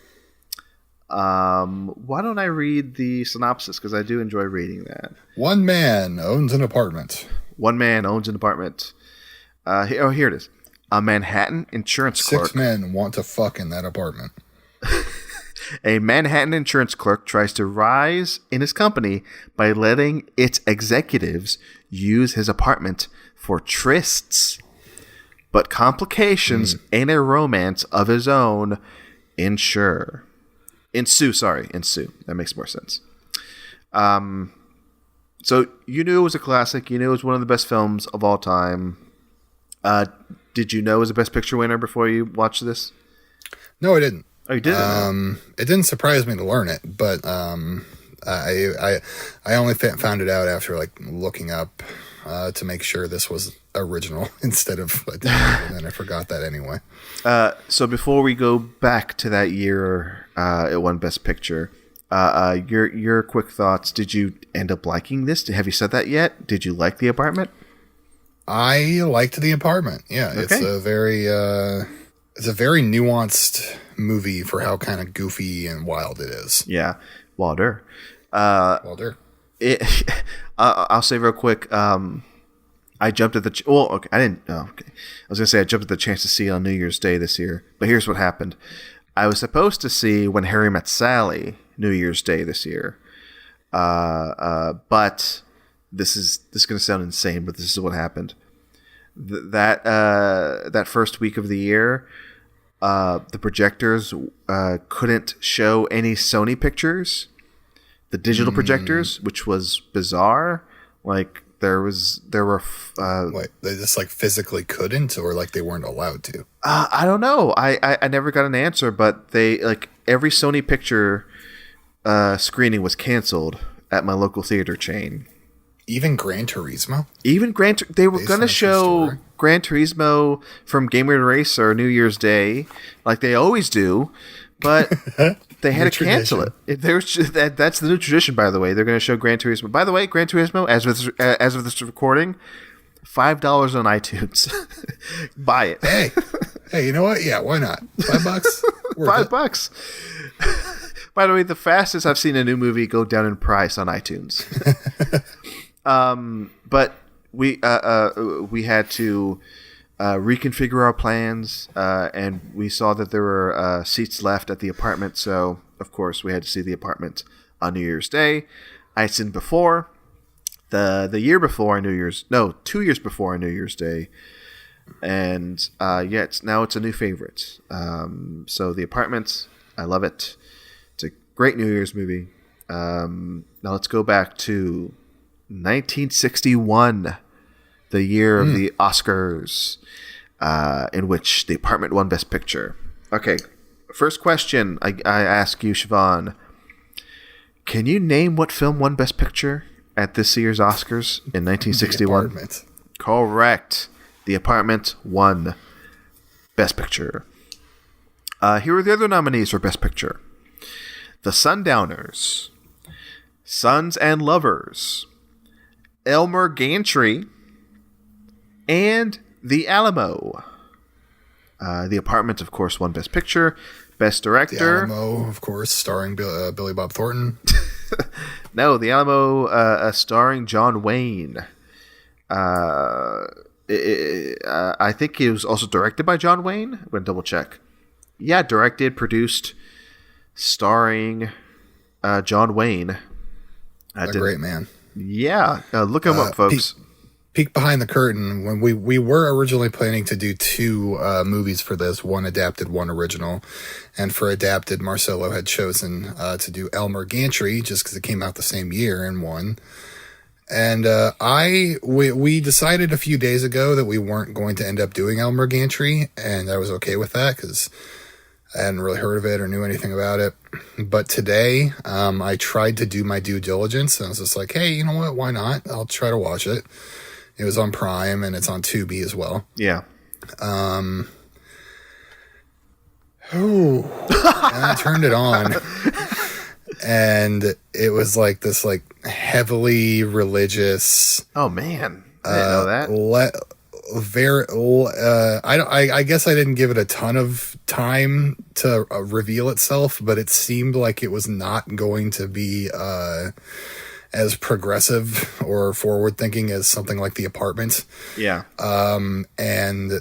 Why don't I read the synopsis? Because I do enjoy reading that. One man owns an apartment. Here it is. A Manhattan insurance clerk. 6 men want to fuck in that apartment. A Manhattan insurance clerk tries to rise in his company by letting its executives use his apartment for trysts. But complications and a romance of his own ensue. That makes more sense. So you knew it was a classic. You knew it was one of the best films of all time. Did you know it was a Best Picture winner before you watched this? No, I didn't. Oh, you didn't? It didn't surprise me to learn it, but I only found it out after like looking up to make sure this was original instead of and then I forgot that anyway. So before we go back to that year it won Best Picture, your quick thoughts. Did you end up liking this? Have you said that yet? Did you like The Apartment? I liked The Apartment. Yeah, okay. It's a very nuanced movie for how kind of goofy and wild it is. Yeah, Wilder. Wilder. I'll say real quick. I jumped at the I didn't. Oh, okay. I was gonna say I jumped at the chance to see it on New Year's Day this year, but here's what happened. I was supposed to see When Harry Met Sally New Year's Day this year, but this is gonna sound insane, but this is what happened. That first week of the year, the projectors couldn't show any Sony pictures, the digital projectors, which was bizarre. Like there were wait, they just like physically couldn't, or like they weren't allowed to? I don't know. I never got an answer, but they like every Sony picture screening was canceled at my local theater chain. Even Gran Turismo? They were going to show Gran Turismo from Game and Racer New Year's Day, like they always do, but they had to cancel it. That's the new tradition, by the way. They're going to show Gran Turismo. By the way, Gran Turismo, as of this recording, $5 on iTunes. Buy it. Hey, you know what? Yeah, why not? $5? $5. By the way, the fastest I've seen a new movie go down in price on iTunes. But we had to reconfigure our plans, and we saw that there were seats left at the apartment. So, of course, we had to see the apartment on New Year's Day. I had seen before, the year before on 2 years before on New Year's Day. And it's a new favorite. So The Apartment, I love it. It's a great New Year's movie. Now let's go back to 1961, the year of the Oscars, in which The Apartment won Best Picture. Okay, first question I ask you, Siobhan. Can you name what film won Best Picture at this year's Oscars in 1961? The Apartment. Correct. The Apartment won Best Picture. Here are the other nominees for Best Picture. The Sundowners, Sons and Lovers, Elmer Gantry, and The Alamo. The Apartment, of course, won Best Picture. Best Director. The Alamo, of course, starring Billy Bob Thornton. No, The Alamo starring John Wayne. I think it was also directed by John Wayne. I'm going to double check. Yeah, directed, produced, starring John Wayne. A great man. Yeah, look him up, folks. Peek behind the curtain. When we were originally planning to do two movies for this, one adapted, one original. And for adapted, Marcelo had chosen to do Elmer Gantry just because it came out the same year and won. And we decided a few days ago that we weren't going to end up doing Elmer Gantry, and I was okay with that because I hadn't really heard of it or knew anything about it. But today, I tried to do my due diligence, and I was just like, hey, you know what? Why not? I'll try to watch it. It was on Prime, and it's on Tubi as well. Yeah. And I turned it on. And it was like this, like heavily religious. Oh man, I didn't know that. I guess I didn't give it a ton of time to reveal itself, but it seemed like it was not going to be as progressive or forward thinking as something like The Apartment. Yeah. And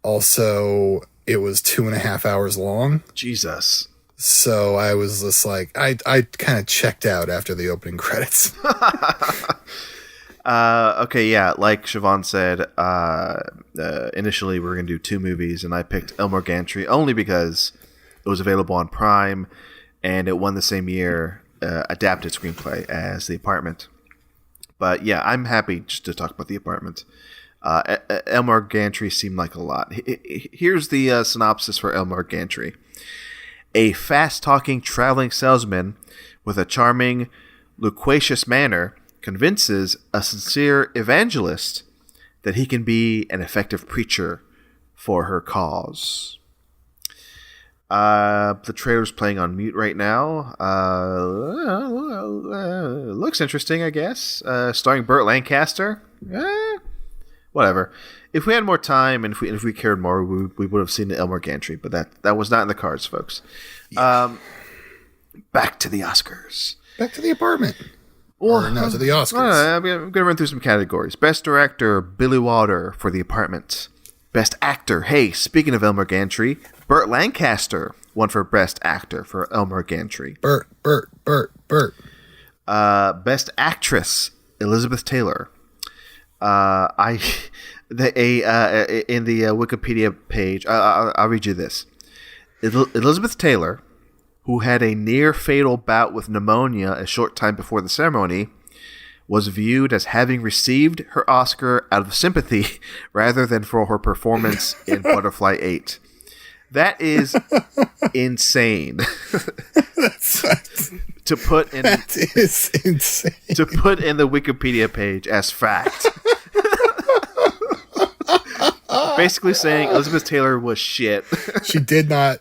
also it was 2.5 hours long. Jesus. So I was just like, I kind of checked out after the opening credits. Okay, yeah, like Siobhan said, initially we were going to do two movies, and I picked Elmer Gantry only because it was available on Prime, and it won the same year adapted screenplay as The Apartment. But yeah, I'm happy just to talk about The Apartment. Elmer Gantry seemed like a lot. Here's the synopsis for Elmer Gantry. A fast-talking traveling salesman with a charming, loquacious manner convinces a sincere evangelist that he can be an effective preacher for her cause. The trailer's playing on mute right now. Looks interesting, I guess. Starring Burt Lancaster. Whatever. If we had more time and if we cared more, we would have seen the Elmer Gantry, but that was not in the cards, folks. Yeah. Back to the Oscars. Back to The Apartment. Well, no, to the Oscars. I'm going to run through some categories. Best Director, Billy Wilder for The Apartment. Best Actor, hey, speaking of Elmer Gantry, Burt Lancaster won for Best Actor for Elmer Gantry. Burt. Best Actress, Elizabeth Taylor. In the Wikipedia page, I'll read you this. Elizabeth Taylor, who had a near-fatal bout with pneumonia a short time before the ceremony, was viewed as having received her Oscar out of sympathy rather than for her performance in Butterfly 8. That is insane. That is insane. To put in the Wikipedia page as fact. Basically saying Elizabeth Taylor was shit. She did not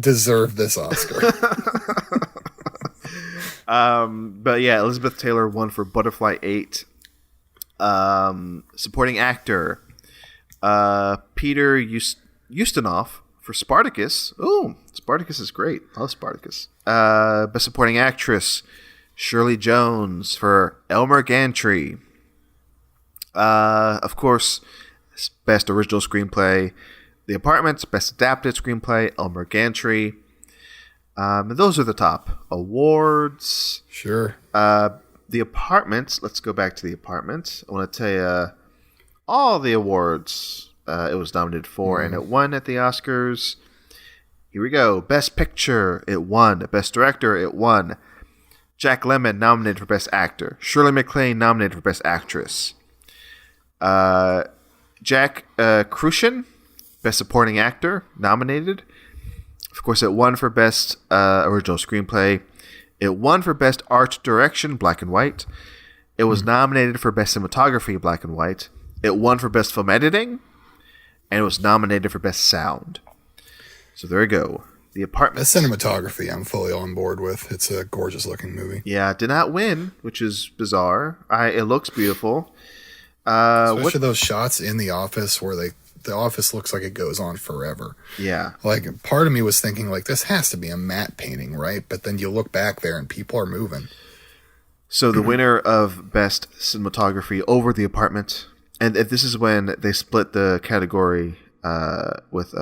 deserve this Oscar. But yeah, Elizabeth Taylor won for Butterfly 8. Supporting actor, Peter Ustinov for Spartacus. Oh, Spartacus is great. I love Spartacus. Best supporting actress, Shirley Jones for Elmer Gantry. Of course, best original screenplay, The Apartment. Best adapted screenplay, Elmer Gantry. And those are the top awards. Sure. The Apartment. Let's go back to The Apartment. I want to tell you all the awards it was nominated for, and it won at the Oscars. Here we go. Best Picture, it won. Best Director, it won. Jack Lemmon nominated for Best Actor. Shirley MacLaine nominated for Best Actress. Jack Crucian, Best Supporting Actor, nominated. Of course, it won for Best Original Screenplay. It won for Best Art Direction, black and white. It was nominated for Best Cinematography, black and white. It won for Best Film Editing. And it was nominated for Best Sound. So there you go. The Apartment. The cinematography I'm fully on board with. It's a gorgeous looking movie. Yeah, did not win, which is bizarre. It looks beautiful. Especially those shots in the office where the office looks like it goes on forever. Yeah. Like, part of me was thinking, like, this has to be a matte painting, right? But then you look back there and people are moving. So the winner of Best Cinematography over The Apartment, and this is when they split the category with,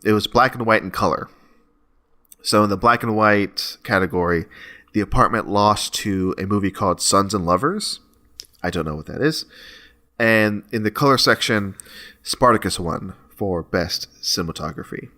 it was black and white and color. So in the black and white category, The Apartment lost to a movie called Sons and Lovers. I don't know what that is. And in the color section, Spartacus won for Best Cinematography.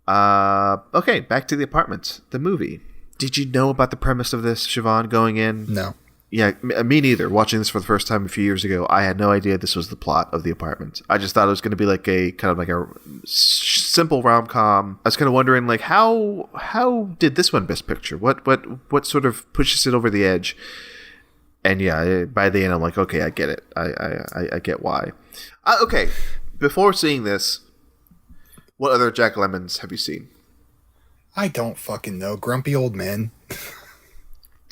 Okay, back to The Apartment, the movie. Did you know about the premise of this, Siobhan, going in? No. Yeah, me neither. Watching this for the first time a few years ago, I had no idea this was the plot of The Apartment. I just thought it was going to be like a kind of like a simple rom-com. I was kind of wondering, like, how did this one Best Picture? What sort of pushes it over the edge? And yeah, by the end, I'm like, okay, I get it. I get why. Okay, before seeing this, what other Jack Lemmons have you seen? I don't fucking know. Grumpy Old Men.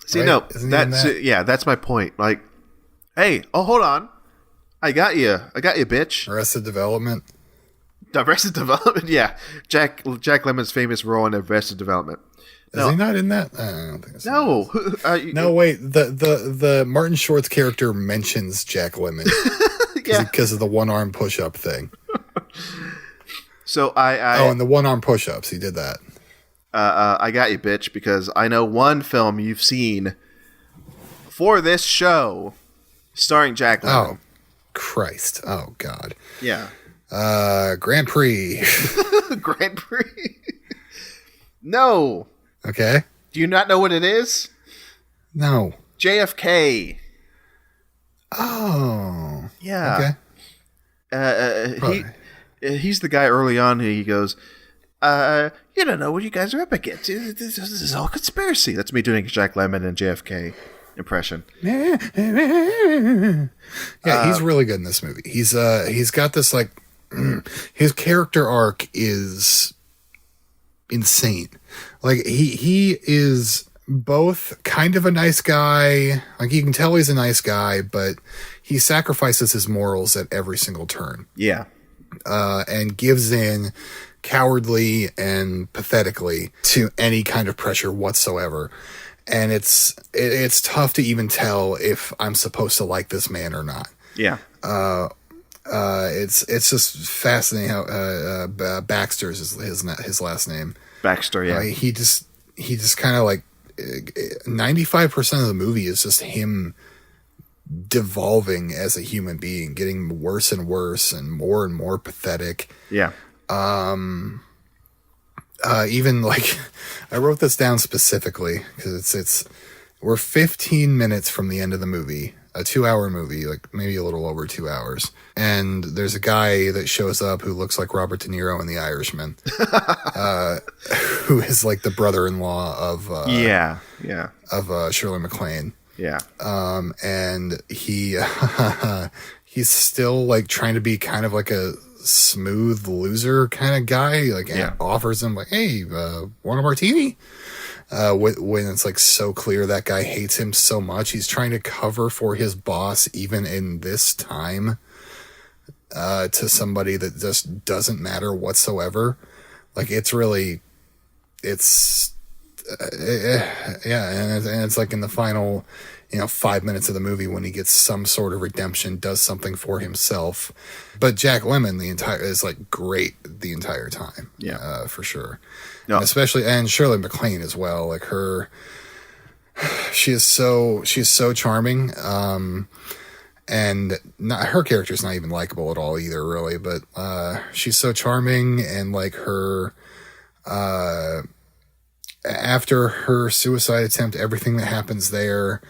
See, right? No, that's my point. Like, hey, hold on, I got you, bitch. Arrested Development. Arrested Development, yeah. Jack Lemmon's famous role in Arrested Development. Is he not in that? I don't think so. No. No, wait. The Martin Short's character mentions Jack Lemmon because of the one-arm push-up thing. So and the one-arm push-ups. He did that. I got you, bitch, because I know one film you've seen for this show starring Jack Lemmon. Oh, Christ. Oh, God. Yeah. Grand Prix. Grand Prix. No. Okay. Do you not know what it is? No. JFK. Oh. Yeah. Okay. He's the guy early on who he goes, you don't know what you guys are up against. This is all conspiracy. That's me doing a Jack Lemmon and JFK impression. Yeah, he's really good in this movie. He's got this, like, his character arc is insane. Like, he is both kind of a nice guy, like, you can tell he's a nice guy, but he sacrifices his morals at every single turn. Yeah. And gives in cowardly and pathetically to any kind of pressure whatsoever. And it's tough to even tell if I'm supposed to like this man or not. Yeah. It's just fascinating how Baxter's his last name. Baxter, yeah. He just kind of, like, 95% of the movie is just him devolving as a human being, getting worse and worse and more pathetic. Yeah. Even, like, I wrote this down specifically because we're 15 minutes from the end of the movie, a 2-hour movie, like maybe a little over 2 hours. And there's a guy that shows up who looks like Robert De Niro in The Irishman, who is like the brother-in-law of, of Shirley MacLaine. Yeah. And he he's still like trying to be kind of like a smooth loser kind of guy. Like offers him like, hey, want a martini? When it's like so clear that guy hates him so much, he's trying to cover for his boss even in this time, to somebody that just doesn't matter whatsoever. Like it's really, it's and it's like in the final 5 minutes of the movie when he gets some sort of redemption, does something for himself. But Jack Lemmon is like great the entire time. For sure. No. Especially, and Shirley MacLaine as well. Like she's so charming. And her character's not even likable at all either, really. But she's so charming, and like her, after her suicide attempt, everything that happens there,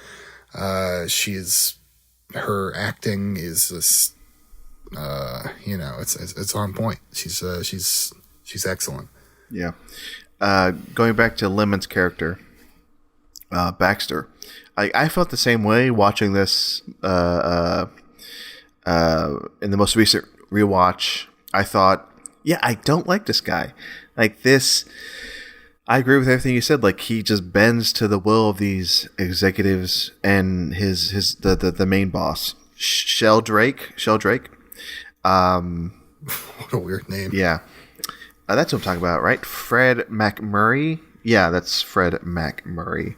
her acting is just, it's on point. She's excellent. Yeah. Going back to Lemon's character, Baxter, I felt the same way watching this in the most recent rewatch. I thought, I don't like this guy. Like this, I agree with everything you said. Like he just bends to the will of these executives and the main boss, Sheldrake. What a weird name. Yeah. That's what I'm talking about, right? Fred MacMurray? Yeah, that's Fred MacMurray.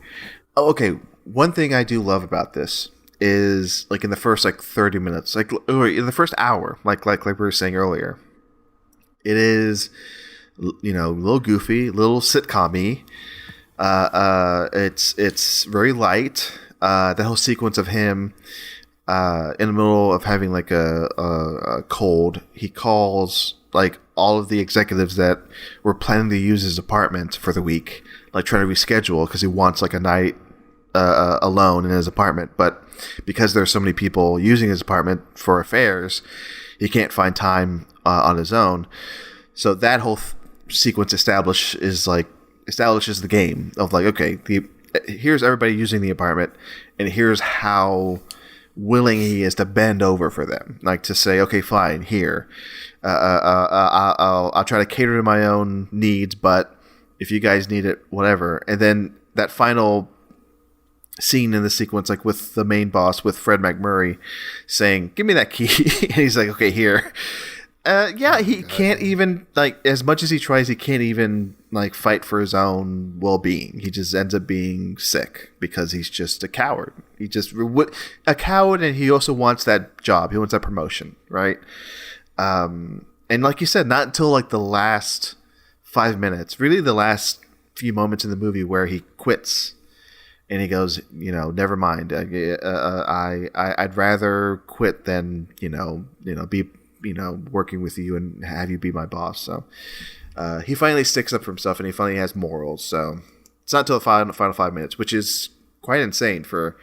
Oh, okay. One thing I do love about this is, like, in the first, 30 minutes, in the first hour, like we were saying earlier, it is, a little goofy, a little sitcom-y. It's very light. The whole sequence of him in the middle of having, a cold, he calls all of the executives that were planning to use his apartment for the week, trying to reschedule because he wants a night alone in his apartment. But because there's so many people using his apartment for affairs, he can't find time on his own. So that whole sequence establishes the game of okay, here's everybody using the apartment, and here's how willing he is to bend over for them, to say, okay, fine, here. I'll try to cater to my own needs, but if you guys need it, whatever. And then that final scene in the sequence, with the main boss, with Fred MacMurray saying, give me that key. And he's like, okay, here. He can't even, as much as he tries, he can't even, fight for his own well-being. He just ends up being sick because he's just a coward. A coward, and he also wants that job. He wants that promotion, right? And like you said, not until the last 5 minutes, really the last few moments in the movie where he quits and he goes, never mind. I'd rather quit than, be, working with you and have you be my boss. So, he finally sticks up for himself and he finally has morals. So it's not until the final 5 minutes, which is quite insane for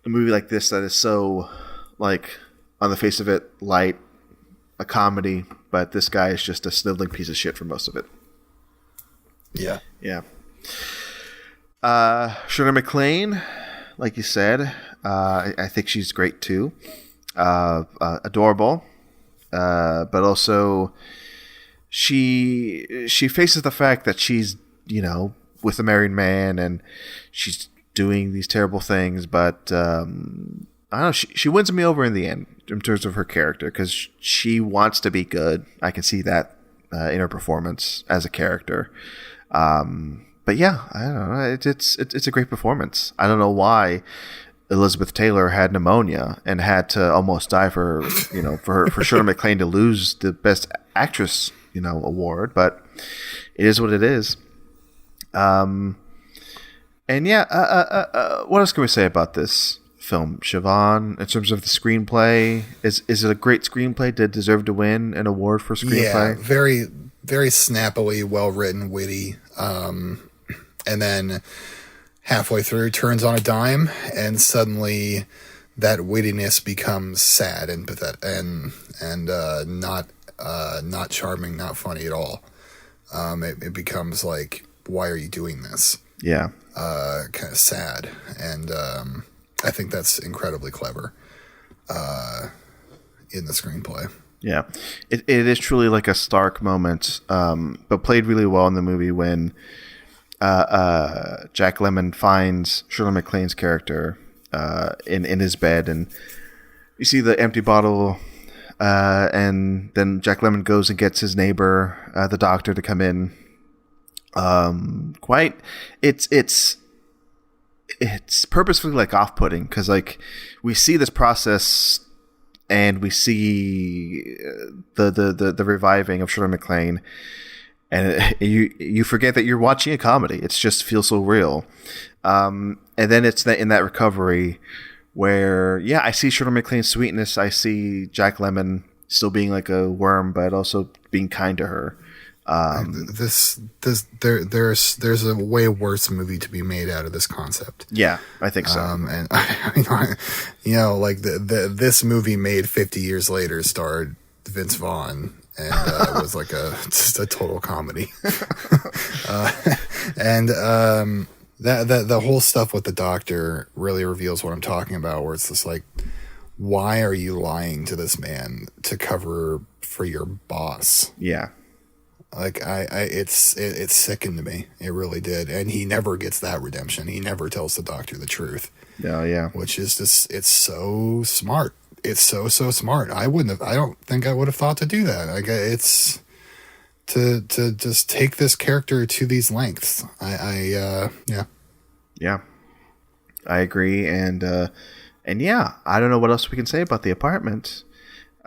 a movie like this that is so, on the face of it, light, a comedy, but this guy is just a sniveling piece of shit for most of it. Yeah. Shirley MacLaine, like you said, I think she's great too. Adorable, but also she faces the fact that she's with a married man and she's doing these terrible things, but I don't know. She wins me over in the end in terms of her character because she wants to be good. I can see that in her performance as a character. But yeah, I don't know. It's a great performance. I don't know why Elizabeth Taylor had pneumonia and had to almost die for Shirley MacLaine to lose the Best Actress award, but it is what it is. And yeah, what else can we say about this film, Siobhan, in terms of the screenplay? Is it a great screenplay? Did it deserve to win an award for screenplay? Yeah, very, very snappily, well written, witty. And then halfway through turns on a dime, and suddenly that wittiness becomes sad and pathetic and not charming, not funny at all. It becomes like, why are you doing this? Yeah. Kind of sad. And I think that's incredibly clever. in the screenplay. Yeah, it is truly like a stark moment, but played really well in the movie when Jack Lemmon finds Shirley MacLaine's character in his bed, and you see the empty bottle, and then Jack Lemmon goes and gets his neighbor, the doctor, to come in. It's purposefully like off-putting because like we see this process. And we see the reviving of Shirley MacLaine, and you forget that you're watching a comedy. It just feels so real. And then it's in that recovery where, yeah, I see Shirley MacLaine's sweetness. I see Jack Lemmon still being like a worm, but also being kind to her. There's a way worse movie to be made out of this concept. Yeah, I think so. And I mean, you know, like this movie made 50 years later starred Vince Vaughn and was like just a total comedy. And the whole stuff with the doctor really reveals what I'm talking about, where it's just like, why are you lying to this man to cover for your boss? Yeah. Like it sickened me. It really did. And he never gets that redemption. He never tells the doctor the truth. Oh yeah. Which is just, it's so smart. It's so smart. I don't think I would have thought to do that. Like it's to just take this character to these lengths. Yeah. Yeah. I agree. And yeah, I don't know what else we can say about The Apartment.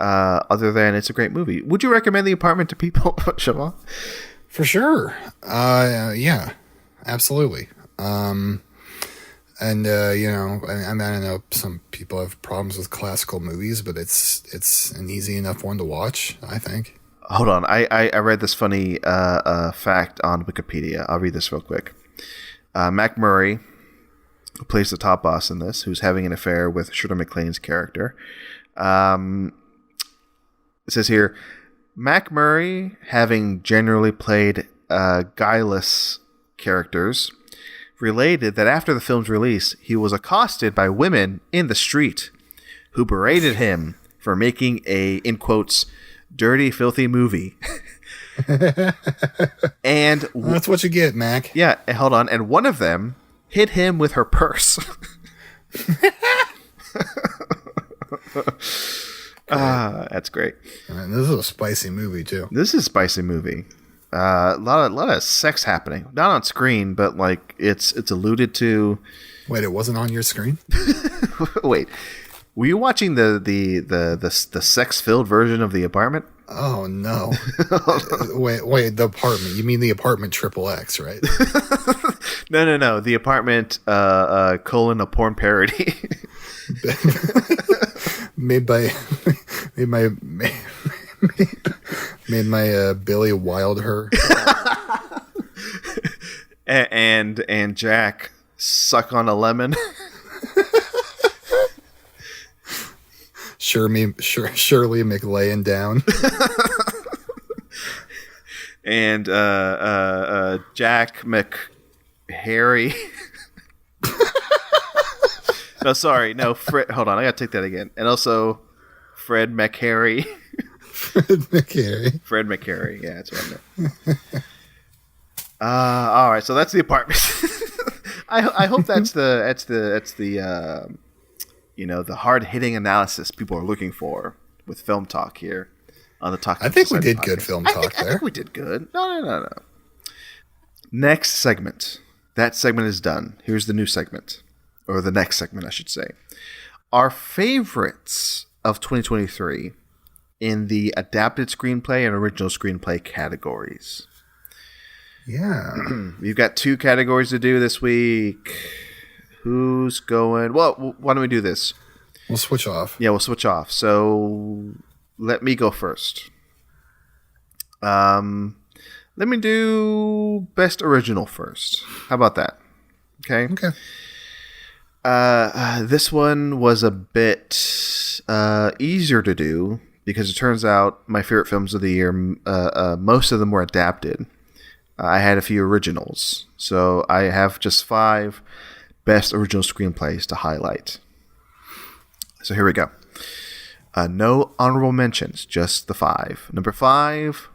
Other than it's a great movie. Would you recommend The Apartment to people, Siobhan? For sure. Yeah, absolutely. And you know, I know some people have problems with classical movies, but it's an easy enough one to watch, I think. Hold on. I read this funny fact on Wikipedia. I'll read this real quick. Mac Murray, who plays the top boss in this, who's having an affair with Shirley MacLaine's character, it says here, Mac Murray, having generally played guileless characters, related that after the film's release, he was accosted by women in the street who berated him for making a, in quotes, dirty, filthy movie. And that's what you get, Mac. Yeah, hold on. And one of them hit him with her purse. That's great. And this is a spicy movie too. This is a spicy movie. A lot of sex happening, not on screen, but like it's alluded to. Wait, it wasn't on your screen? Wait, were you watching the sex-filled version of The Apartment? Oh no! wait, The Apartment. You mean The Apartment XXX, right? No. The Apartment: a porn parody. made my Billy Wilder. and Jack suck on a lemon. Shirley MacLaine down. And Jack McHarry. No, sorry. No, Fred. Hold on. I got to take that again. And also Fred McHarry. Fred McHarry. Yeah, that's what I meant. All right. So that's The Apartment. I hope that's the the hard hitting analysis people are looking for with film talk here on the Talk. I think we did good film talk there. I think we did good. No. Next segment. That segment is done. Here's the new segment. Or the next segment, I should say. Our favorites of 2023 in the adapted screenplay and original screenplay categories. Yeah. We've got 2 categories to do this week. Who's going? Well, why don't we do this? We'll switch off. Yeah, we'll switch off. So let me go first. Let me do Best Original first. How about that? Okay. Okay. This one was a bit easier to do because it turns out my favorite films of the year, most of them were adapted. I had a few originals. So I have just 5 best original screenplays to highlight. So here we go. No honorable mentions, just the 5. Number 5,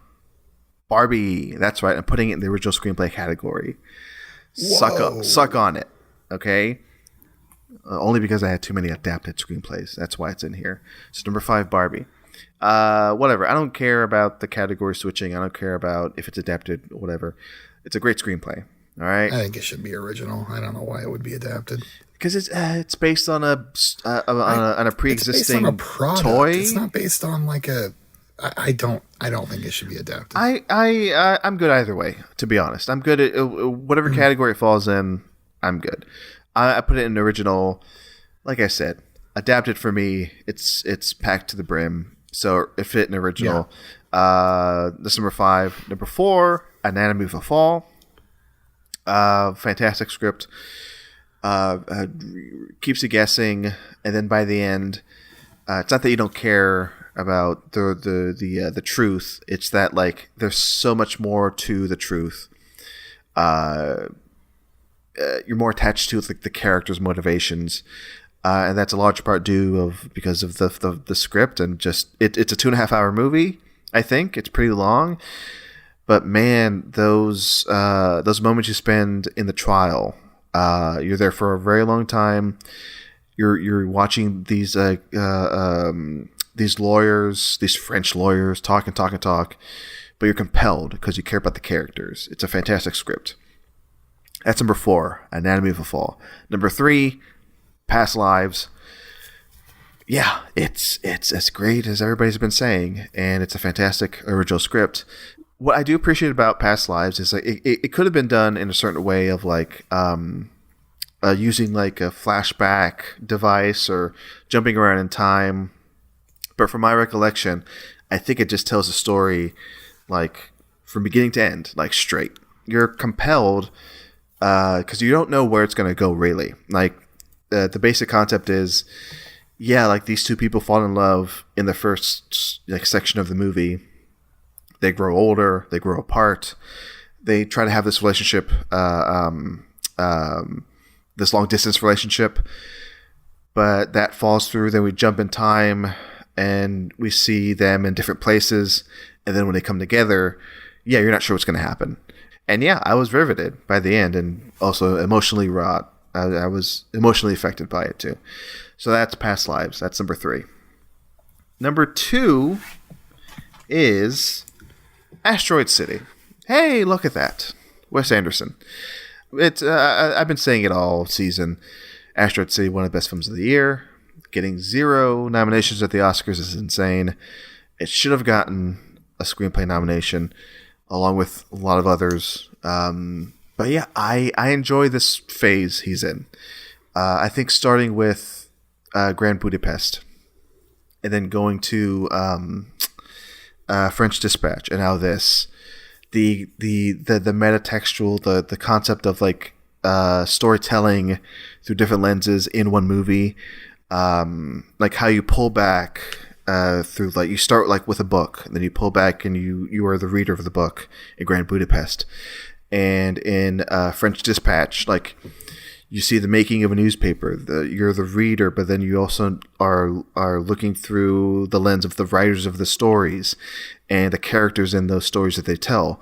Barbie. That's right. I'm putting it in the original screenplay category. Suck on it. Okay. Only because I had too many adapted screenplays. That's why it's in here. So number 5, Barbie. Whatever. I don't care about the category switching. I don't care about if it's adapted or whatever. It's a great screenplay. All right. I think it should be original. I don't know why it would be adapted. Because it's based on a pre-existing toy. It's not based on like a. I don't think it should be adapted. I'm good either way. To be honest, I'm good at whatever category it falls in. I'm good. I put it in original. Like I said, adapted for me. It's packed to the brim. So it fit in original. Yeah. This number 5. Number 4, Anatomy of a Fall. Fantastic script. Keeps you guessing, and then by the end, it's not that you don't care about the truth. It's that like there's so much more to the truth. You're more attached to like the characters' motivations, and that's a large part because of the script and just it's a 2.5 hour movie. I think it's pretty long, but man, those moments you spend in the trial. You're there for a very long time. You're watching these lawyers, these French lawyers, talk, but you're compelled because you care about the characters. It's a fantastic script. That's number 4, Anatomy of a Fall. Number 3, Past Lives. Yeah, it's as great as everybody's been saying, and it's a fantastic original script. What I do appreciate about Past Lives is like it could have been done in a certain way of like using like a flashback device or jumping around in time. But from my recollection, I think it just tells a story like from beginning to end, like straight. You're compelled because you don't know where it's going to go really. Like the basic concept is, yeah, like these two people fall in love in the first like section of the movie. They grow older. They grow apart. They try to have this relationship, this long distance relationship, but that falls through. Then we jump in time and we see them in different places. And then when they come together, yeah, you're not sure what's going to happen. And yeah, I was riveted by the end and also emotionally wrought. I was emotionally affected by it too. So that's Past Lives. That's number 3. Number 2 is Asteroid City. Hey, look at that. Wes Anderson. It's I've been saying it all season. Asteroid City, one of the best films of the year. Getting 0 nominations at the Oscars is insane. It should have gotten a screenplay nomination along with a lot of others. But yeah, I enjoy this phase he's in. I think starting with Grand Budapest and then going to French Dispatch and now this. The metatextual, the concept of like storytelling through different lenses in one movie, like how you pull back through, like you start like with a book and then you pull back and you are the reader of the book in Grand Budapest, and in French Dispatch, like you see the making of a newspaper. You're the reader, but then you also are looking through the lens of the writers of the stories and the characters in those stories that they tell.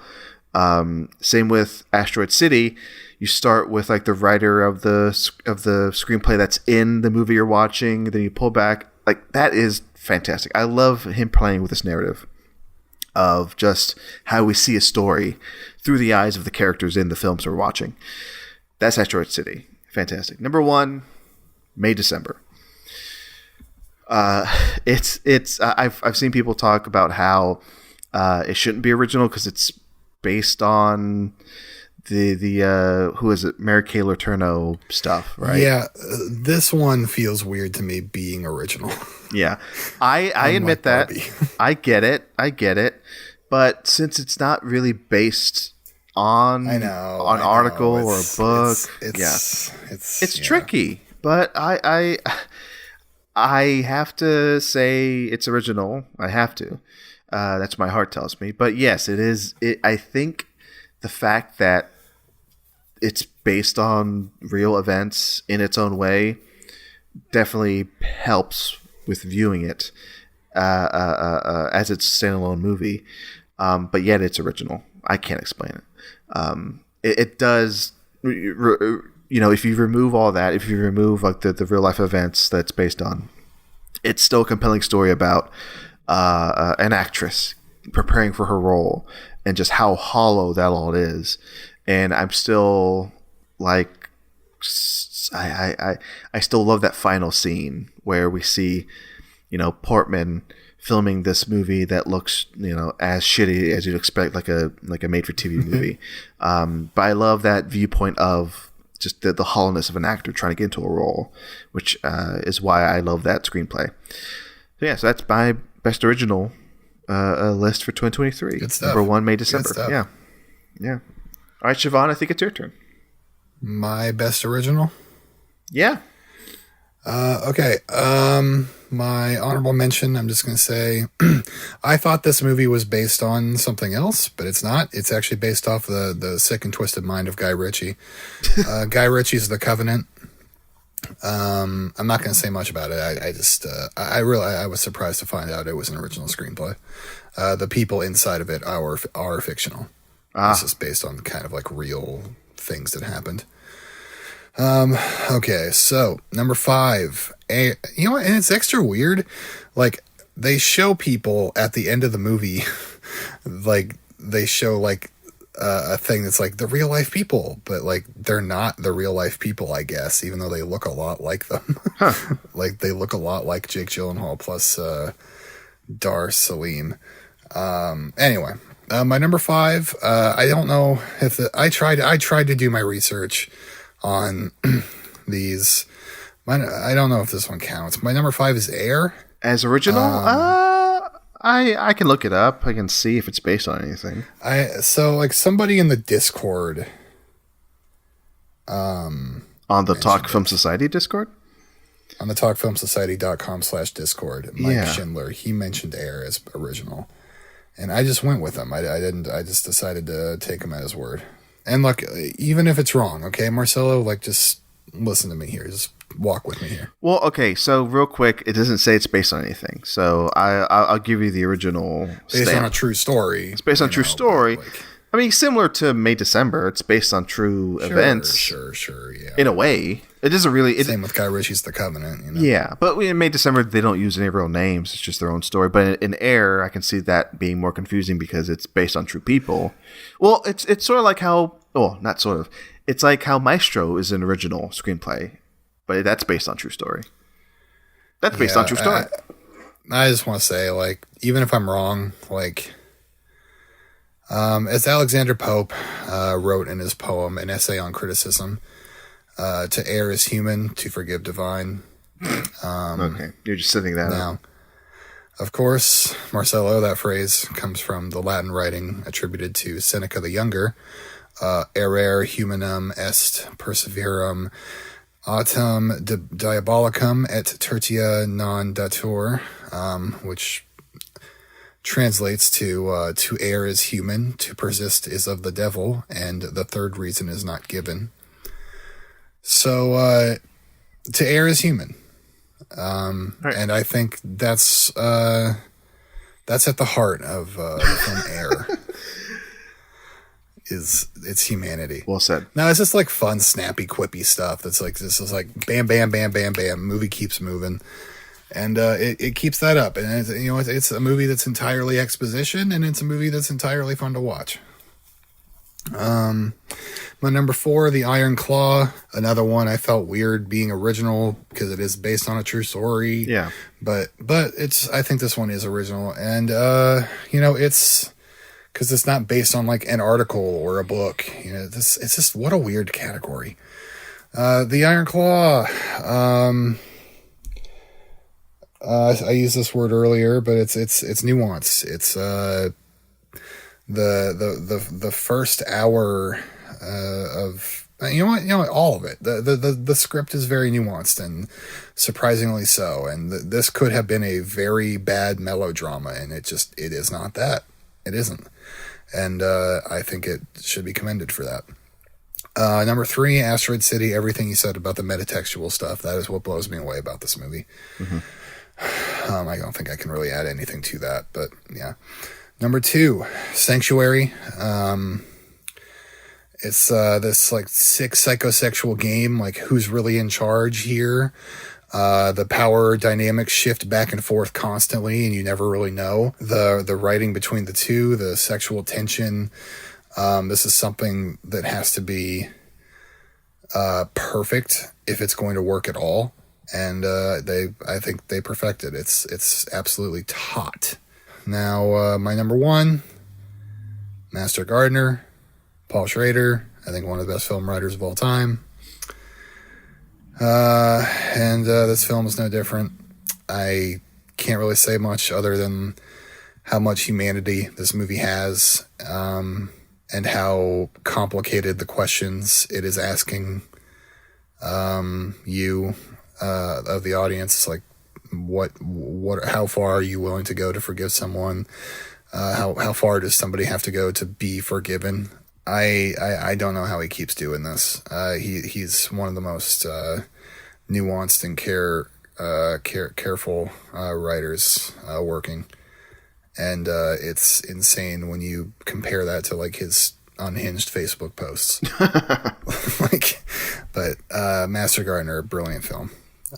Same with Asteroid City. You start with like the writer of the screenplay that's in the movie you're watching. Then you pull back. Like that is fantastic. I love him playing with this narrative of just how we see a story through the eyes of the characters in the films we're watching. That's Asteroid City. Fantastic. Number 1, May December. I've seen people talk about how it shouldn't be original because it's based on the who is it, Mary Kay Letourneau stuff, right? Yeah, this one feels weird to me being original. Yeah, I admit that. I get it, but since it's not really based on an article or a book, it's tricky. But I have to say it's original. I have to. That's what my heart tells me. But yes, it is. I think the fact that it's based on real events in its own way definitely helps with viewing it. as its standalone movie, but yet it's original. I can't explain it. It does, if you remove all that, if you remove like the real life events that's based on, it's still a compelling story about an actress preparing for her role and just how hollow that all is. And I'm still like, I still love that final scene where we see, Portman filming this movie that looks, as shitty as you'd expect, like a made-for-TV movie. But I love that viewpoint of just the hollowness of an actor trying to get into a role, which is why I love that screenplay. So yeah, so that's my best original list for 2023. Good stuff. Number 1, May, December. Yeah. All right, Siobhan, I think it's your turn. My best original? Yeah. Okay. My honorable mention, I'm just going to say, I thought this movie was based on something else, but it's not. It's actually based off the Sick and Twisted Mind of Guy Ritchie. Guy Ritchie's The Covenant. I'm not going to say much about it. I was surprised to find out it was an original screenplay. The people inside of it are fictional. This is based on kind of like real things that happened. Okay, so number 5, and it's extra weird. Like, they show people at the end of the movie, like they show like a thing that's like the real life people, but like they're not the real life people, I guess, even though they look a lot like them. Like they look a lot like Jake Gyllenhaal plus Dar Salim. Anyway, my number 5. I don't know if I tried to do my research on these. I don't know if this one counts. My number 5 is Air. As original? I can look it up. I can see if it's based on anything. So like somebody in the Discord. On the Talk Film Society Discord? On the talkfilmsociety.com/Discord. Mike Schindler, he mentioned Air as original. And I just went with him. I just decided to take him at his word. And look, even if it's wrong, okay, Marcelo, like, just listen to me here. Just walk with me here. Well, okay, so real quick, it doesn't say it's based on anything. So I'll give you the original based stamp. on a true story. It's based on a true story. Like, I mean, similar to May, December, it's based on true events. Sure, yeah. In a way. It doesn't really... Same with Guy Ritchie's The Covenant, Yeah, but in May, December, they don't use any real names. It's just their own story. But in Air, I can see that being more confusing because it's based on true people. Well, it's sort of like how... Well, not sort of. It's like how Maestro is an original screenplay, but that's based on true story. That's based on true story. I just want to say, like, even if I'm wrong, like... as Alexander Pope wrote in his poem, An Essay on Criticism, to err is human, to forgive divine. Okay, you're just sitting that now. Of course, Marcelo, that phrase comes from the Latin writing attributed to Seneca the Younger, errare humanum est perseverum autem diabolicum et tertia non datur, which translates to err is human, to persist is of the devil, and the third reason is not given. So, to err is human. Right. And I think that's at the heart of the film Air. It's humanity. Well said. Now it's just like fun, snappy, quippy stuff. That's like this is like bam, bam, bam, bam, bam. Movie keeps moving, and it keeps that up. And it's a movie that's entirely exposition, and it's a movie that's entirely fun to watch. My number 4, The Iron Claw, another one I felt weird being original because it is based on a true story. Yeah, but I think this one is original, and it's because it's not based on like an article or a book. It's just what a weird category. The Iron Claw. I used this word earlier, but it's nuanced. It's the first hour of all of it. The script is very nuanced and surprisingly so. And this could have been a very bad melodrama, and it is not that. It isn't. And I think it should be commended for that. Number 3, Asteroid City. Everything you said about the metatextual stuff, that is what blows me away about this movie. Mm-hmm. I don't think I can really add anything to that, but yeah. Number 2, Sanctuary. It's this like sick psychosexual game, like who's really in charge here. The power dynamics shift back and forth constantly, and you never really know. The writing between the two, the sexual tension. This is something that has to be perfect if it's going to work at all. And I think they perfected. It's absolutely taut. Now, my number 1, Master Gardener, Paul Schrader. I think one of the best film writers of all time. And this film is no different. I can't really say much other than how much humanity this movie has, and how complicated the questions it is asking you of the audience. Like, how far are you willing to go to forgive someone? How far does somebody have to go to be forgiven? I don't know how he keeps doing this. He's one of the most nuanced and careful writers working, and it's insane when you compare that to like his unhinged Facebook posts. But Master Gardener, brilliant film.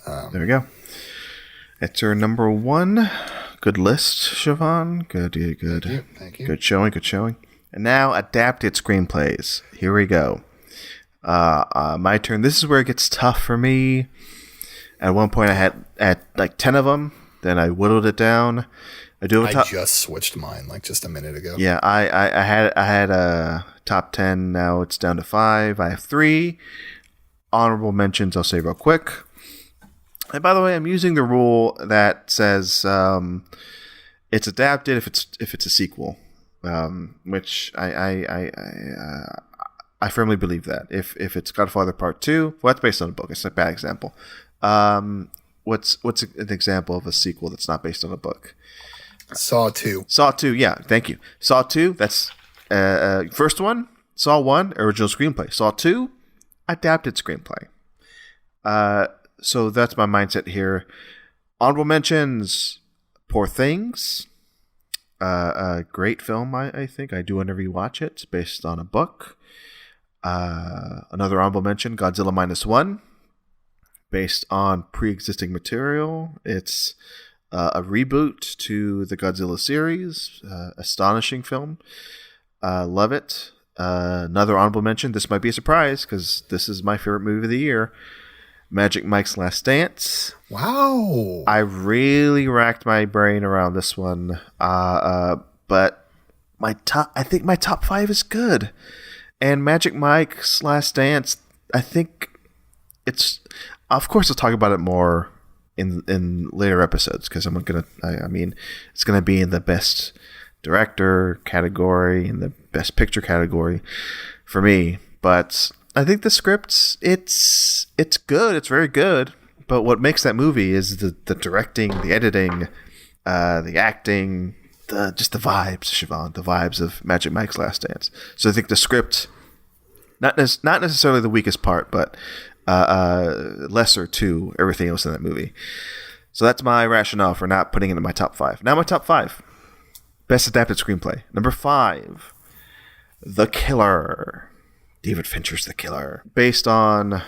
There we go. It's your number 1. Good list, Siobhan. Good. Thank you. Good showing. And now, adapted screenplays. Here we go. My turn. This is where it gets tough for me. At one point, I had like 10 of them. Then I whittled it down. I just switched mine like just a minute ago. Yeah, I had a top 10. Now it's down to 5. I have 3 honorable mentions. I'll say real quick. And by the way, I'm using the rule that says it's adapted if it's a sequel, which I firmly believe that if it's Godfather Part 2, well, that's based on a book. It's a bad example. What's an example of a sequel that's not based on a book? Saw 2. Saw 2, yeah, thank you. Saw 2, that's first one. Saw 1, original screenplay. Saw 2, adapted screenplay. So that's my mindset here. Honorable mentions: Poor Things. A great film, I think. I do want to rewatch it. It's based on a book. Another honorable mention: Godzilla -1. Based on pre-existing material. It's a reboot to the Godzilla series. Astonishing film. Love it. Another honorable mention. This might be a surprise because this is my favorite movie of the year. Magic Mike's Last Dance. Wow. I really racked my brain around this one. But I think my top 5 is good. And Magic Mike's Last Dance, I think it's, of course I'll talk about it more in later episodes because I mean, it's going to be in the best director category, in the best picture category for me. But I think the script, it's good. It's very good. But what makes that movie is the directing, the editing, the acting, just the vibes, Siobhan, the vibes of Magic Mike's Last Dance. So I think the script, not necessarily the weakest part, but lesser to everything else in that movie. So that's my rationale for not putting it in my top 5. Now my top 5. Best adapted screenplay. Number 5, The Killer. David Fincher's The Killer. Based on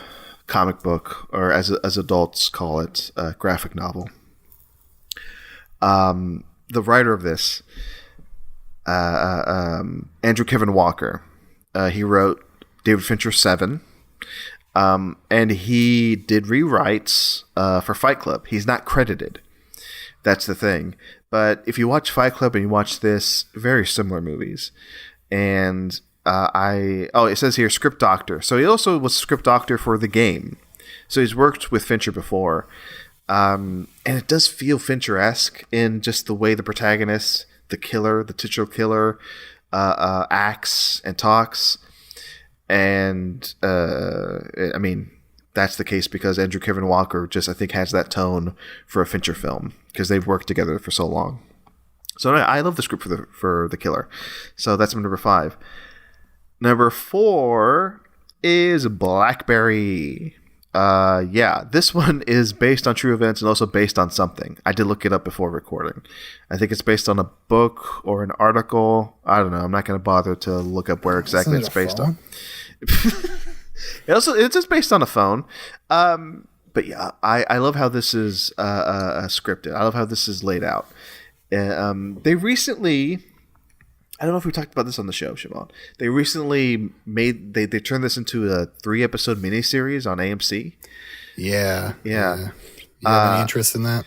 comic book, or as adults call it, a graphic novel. The writer of this, Andrew Kevin Walker, he wrote David Fincher 7, and he did rewrites for Fight Club. He's not credited. That's the thing. But if you watch Fight Club and you watch this, very similar movies. And it says here script doctor. So he also was script doctor for The Game. So he's worked with Fincher before. And it does feel Fincher-esque in just the way the protagonist, the killer, the titular killer, acts and talks. And I mean, that's the case because Andrew Kevin Walker just, I think, has that tone for a Fincher film because they've worked together for so long. So I love the script for the Killer. So that's my number 5. Number 4 is Blackberry. Yeah, this one is based on true events and also based on something. I did look it up before recording. I think it's based on a book or an article. I don't know. I'm not going to bother to look up where exactly it's based on. It's just based on a phone. But yeah, I love how this is scripted. I love how this is laid out. They recently, I don't know if we talked about this on the show, Siobhan. They recently they turned this into a 3-episode miniseries on AMC. Yeah. You have any interest in that?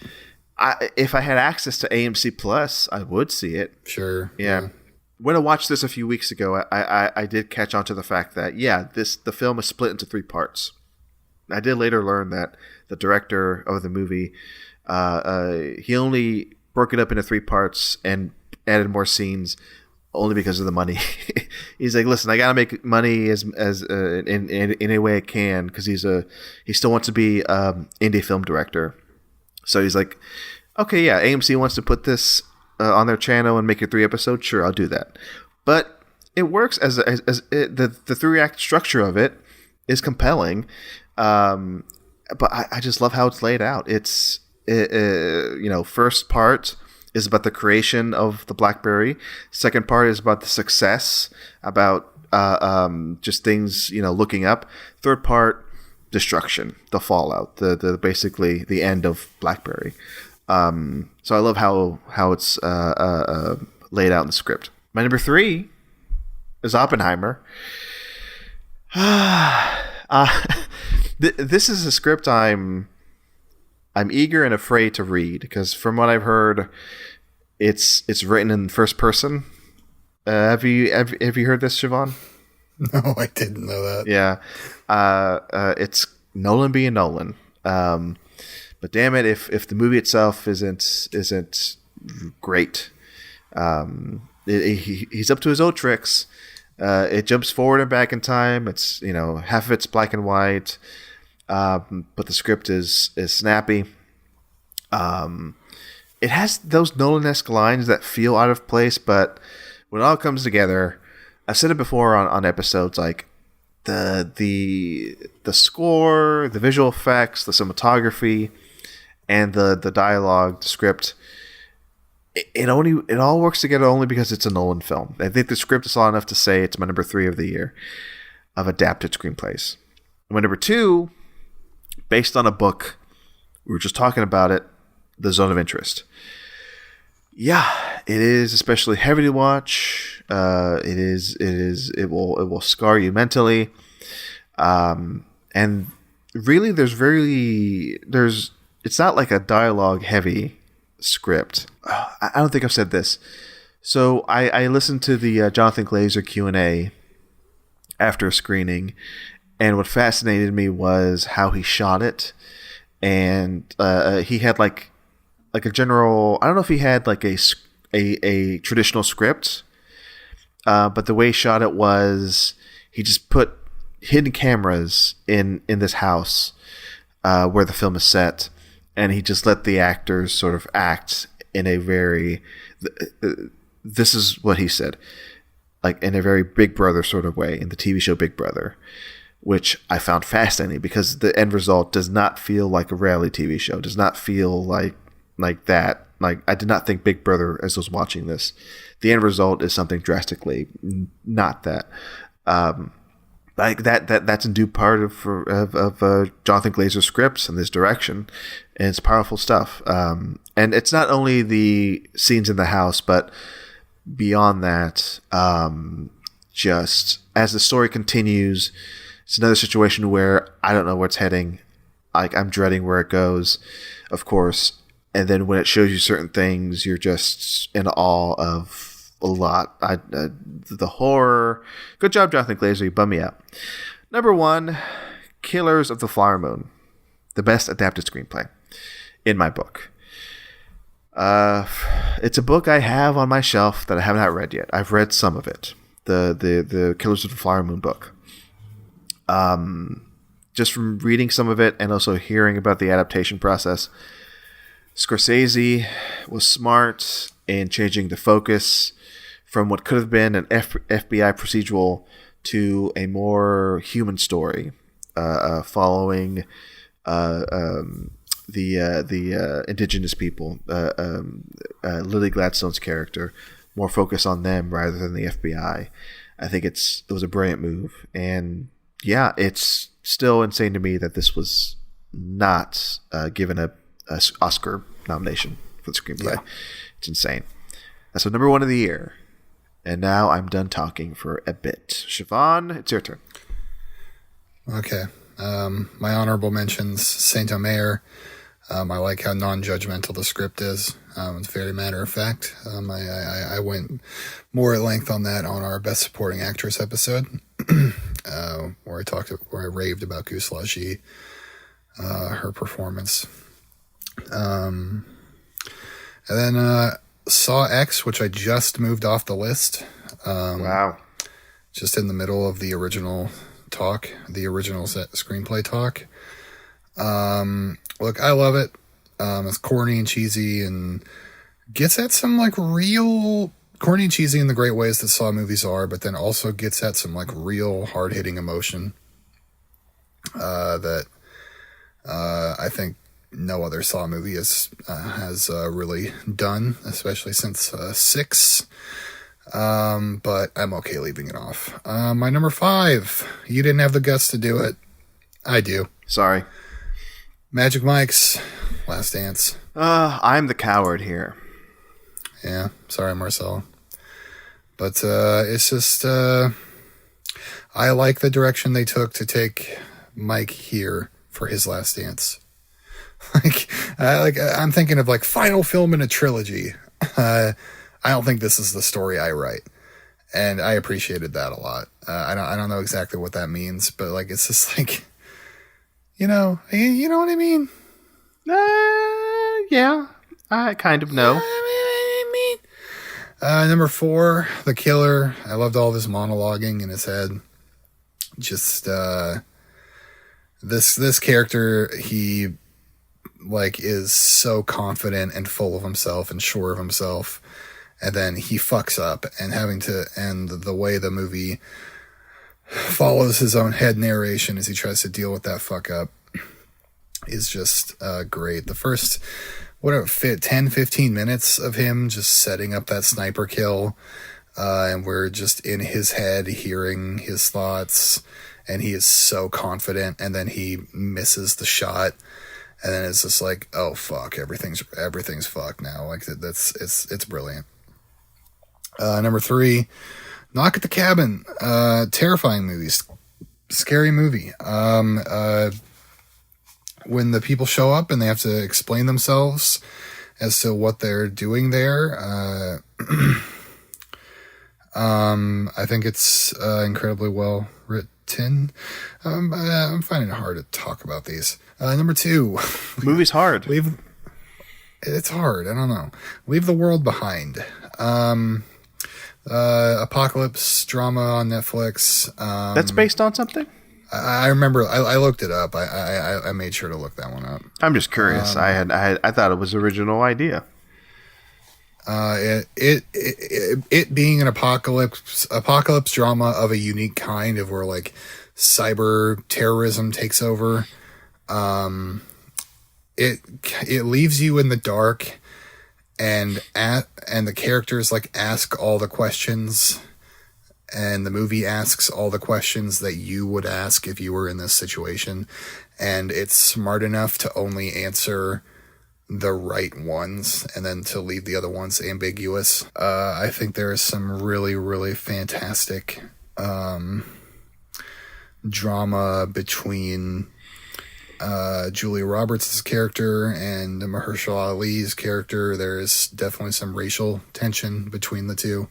If I had access to AMC Plus, I would see it. Sure. Yeah. When I watched this a few weeks ago, I did catch on to the fact that, the film is split into 3 parts. I did later learn that the director of the movie, he only broke it up into 3 parts and added more scenes only because of the money. He's like, listen, I gotta make money as in any way I can, because he still wants to be indie film director. So he's like, okay, yeah, AMC wants to put this on their channel and make it 3 episodes. Sure, I'll do that. But it works as the 3-act structure of it is compelling. But I just love how it's laid out. It's first part is about the creation of the BlackBerry. Second part is about the success, about just things looking up. Third part, destruction, the fallout, the basically the end of BlackBerry. So I love how it's laid out in the script. My number 3 is Oppenheimer. This is a script I'm eager and afraid to read, because from what I've heard, it's written in first person. Have you heard this, Siobhan? No, I didn't know that. Yeah, it's Nolan being Nolan. But damn it, if the movie itself isn't great, he's up to his old tricks. It jumps forward and back in time. It's half of it's black and white, but the script is snappy. It has those Nolan-esque lines that feel out of place, but when it all comes together, I've said it before on episodes, like the score, the visual effects, the cinematography, and the dialogue, the script. It all works together only because it's a Nolan film. I think the script is solid enough to say it's my number 3 of the year of adapted screenplays. And my number 2, based on a book, we were just talking about it, The Zone of Interest. Yeah, it is especially heavy to watch. It will scar you mentally. And really it's not like a dialogue heavy script. I don't think I've said this. So I listened to the Jonathan Glazer Q&A after a screening, and what fascinated me was how he shot it. And he had like a general, I don't know if he had like a traditional script, but the way he shot it was he just put hidden cameras in this house where the film is set, and he just let the actors sort of act in a very, this is what he said, like in a very Big Brother sort of way, in the TV show Big Brother, which I found fascinating because the end result does not feel like a reality TV show, does not feel like that. Like, I did not think Big Brother as I was watching this. The end result is something drastically not that. Like that's in due part of Jonathan Glazer's scripts and this direction, and it's powerful stuff. And it's not only the scenes in the house, but beyond that, just as the story continues, it's another situation where I don't know where it's heading. Like, I'm dreading where it goes, of course. And then when it shows you certain things, you're just in awe of a lot. The horror. Good job, Jonathan Glazer. You bummed me out. Number 1, Killers of the Flower Moon. The best adapted screenplay in my book. It's a book I have on my shelf that I have not read yet. I've read some of it. The Killers of the Flower Moon book. Just from reading some of it and also hearing about the adaptation process, Scorsese was smart in changing the focus from what could have been an FBI procedural to a more human story following the indigenous people, Lily Gladstone's character, more focus on them rather than the FBI. I think it was a brilliant move, and yeah, it's still insane to me that this was not given a Oscar nomination for the screenplay. Yeah. It's insane. That's the number one of the year, and now I'm done talking for a bit. Siobhan, it's your turn. Okay, my honorable mentions: Saint-Omer. I like how non-judgmental the script is. It's very matter of fact. I went more at length on that on our Best Supporting Actress episode, where I raved about Goose Lachey, her performance. And then Saw X, which I just moved off the list. Wow. Just in the middle of the original talk, the original screenplay talk. Look, I love it. It's corny and cheesy and gets at some like real corny and cheesy in the great ways that Saw movies are, but then also gets at some like real hard hitting emotion that I think no other Saw movie has really done, especially since 6. But I'm okay leaving it off. My number 5, you didn't have the guts to do it. I do. Sorry. Magic Mike's Last Dance. I'm the coward here. Yeah, sorry, Marcelo. But it's just I like the direction they took to take Mike here for his Last Dance. I'm thinking of like final film in a trilogy. I don't think this is the story I write, and I appreciated that a lot. I don't know exactly what that means, but like it's just like. You know what I mean? Yeah, I kind of know. Number 4, The Killer. I loved all this monologuing in his head. Just this character, he like is so confident and full of himself and sure of himself, and then he fucks up, and the way the movie follows his own head narration as he tries to deal with that fuck up is just great. The first 10-15 minutes of him just setting up that sniper kill, and we're just in his head hearing his thoughts, and he is so confident, and then he misses the shot, and then it's just like, oh fuck, everything's fucked now. Like it's brilliant. Number 3, Knock at the Cabin. Terrifying movie. Scary movie. When the people show up and they have to explain themselves as to what they're doing there, I think it's incredibly well written. I'm finding it hard to talk about these. Number 2. Movie's hard. It's hard. I don't know. Leave the World Behind. Apocalypse drama on Netflix. That's based on something? I remember. I looked it up. I made sure to look that one up. I'm just curious. I thought it was an original idea. It being an apocalypse drama of a unique kind, of where like cyber terrorism takes over. It leaves you in the dark. And the characters like ask all the questions, and the movie asks all the questions that you would ask if you were in this situation, and it's smart enough to only answer the right ones and then to leave the other ones ambiguous. I think there is some really, really fantastic drama between Julia Roberts' character and Mahershala Ali's character. There is definitely some racial tension between the two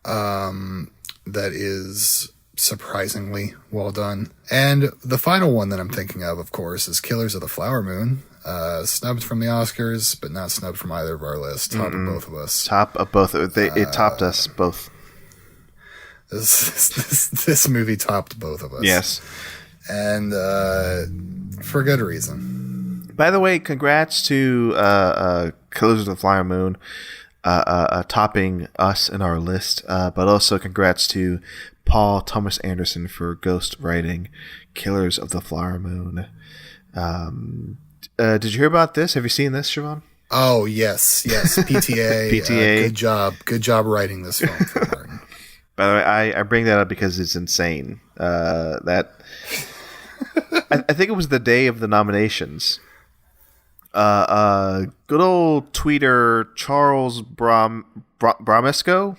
that is surprisingly well done. And the final one that I'm thinking of course, is Killers of the Flower Moon. Snubbed from the Oscars, but not snubbed from either of our lists. Top of both of us. Top of both. It topped us both. This movie topped both of us. Yes. And for good reason. By the way, congrats to Killers of the Flower Moon topping us in our list, but also congrats to Paul Thomas Anderson for ghost writing Killers of the Flower Moon. Did you hear about this? Have you seen this, Siobhan? Oh, yes. PTA. PTA. Good job writing this film for her. By the way, I bring that up because it's insane. I think it was the day of the nominations. Good old tweeter Charles Bromesco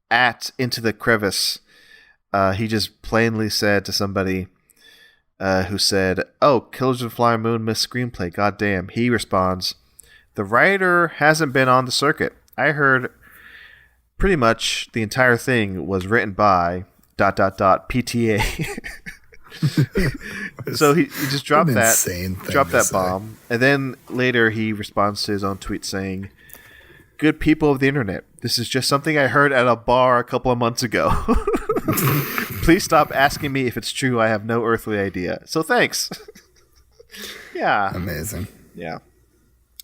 at Into the Crevice. He just plainly said to somebody who said, "Oh, Killers of the Flower Moon missed screenplay. Goddamn." He responds, "The writer hasn't been on the circuit. I heard pretty much the entire thing was written by ... PTA." So he just dropped that bomb, and then later he responds to his own tweet saying, "Good people of the internet, this is just something I heard at a bar a couple of months ago. Please stop asking me if it's true. I have no earthly idea. So thanks." Yeah, amazing. Yeah,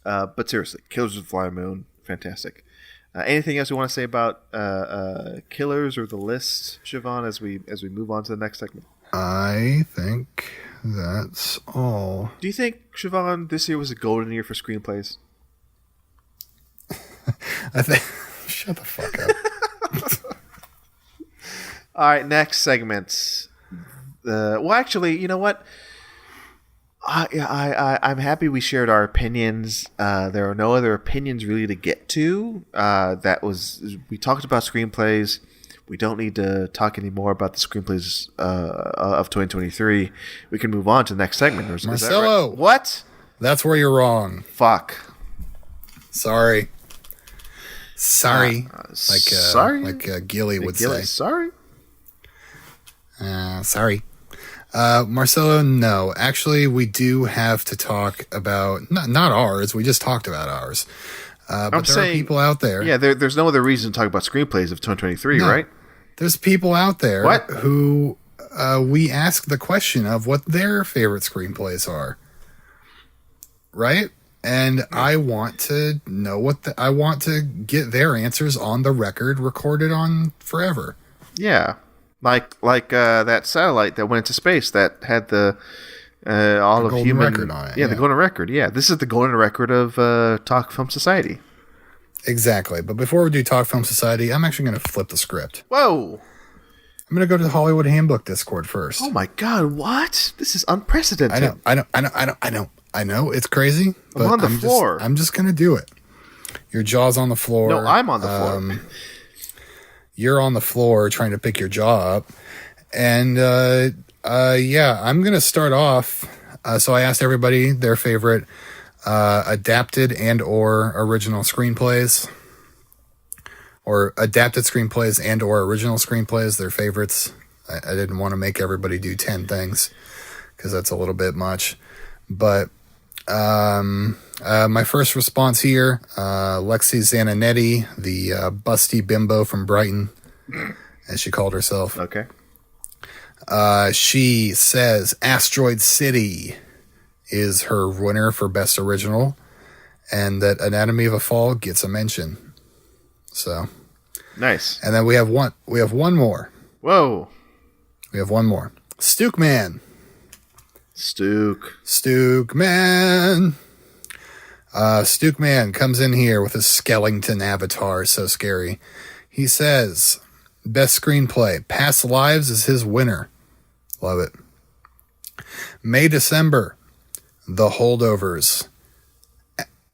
but seriously, Killers of the Flower Moon, fantastic. Anything else you want to say about Killers or the list, Siobhan, as we move on to the next segment? I think that's all. Do you think, Siobhan, this year was a golden year for screenplays? I think. Shut the fuck up. All right, next segment. Well, actually, you know what? I'm happy we shared our opinions. There are no other opinions really to get to. We talked about screenplays. We don't need to talk anymore about the screenplays of 2023. We can move on to the next segment. Marcelo, right? What? That's where you're wrong. Fuck. Sorry. Sorry. Like Gilly would say. Sorry. Sorry. Marcelo, no. Actually, we do have to talk about not ours. We just talked about ours. But there are people out there. Yeah, there's no other reason to talk about screenplays of 2023, right? There's people out there who we ask the question of what their favorite screenplays are. Right? And I want to know I want to get their answers on the record, recorded on forever. Yeah. Like that satellite that went into space that had the golden record on it. Yeah, the golden record. Yeah, this is the golden record of Talk Film Society. Exactly. But before we do Talk Film Society, I'm actually going to flip the script. Whoa! I'm going to go to the Hollywood Handbook Discord first. Oh my God! What? This is unprecedented. I know. It's crazy. But I'm on the floor. I'm just going to do it. Your jaw's on the floor. No, I'm on the floor. You're on the floor trying to pick your jaw up. And, I'm going to start off. So I asked everybody their favorite adapted and or original screenplays. Or adapted screenplays and or original screenplays, their favorites. I didn't want to make everybody do 10 things because that's a little bit much. But my first response here, Lexi Zananetti, the busty bimbo from Brighton, as she called herself. Okay. She says Asteroid City is her winner for Best Original, and that Anatomy of a Fall gets a mention. So nice. And then we have one more. Whoa. We have one more. Stookman. Stookman. Stookman comes in here with his skeleton avatar, so scary. He says, Best Screenplay, Past Lives is his winner. Love it. May December, The Holdovers.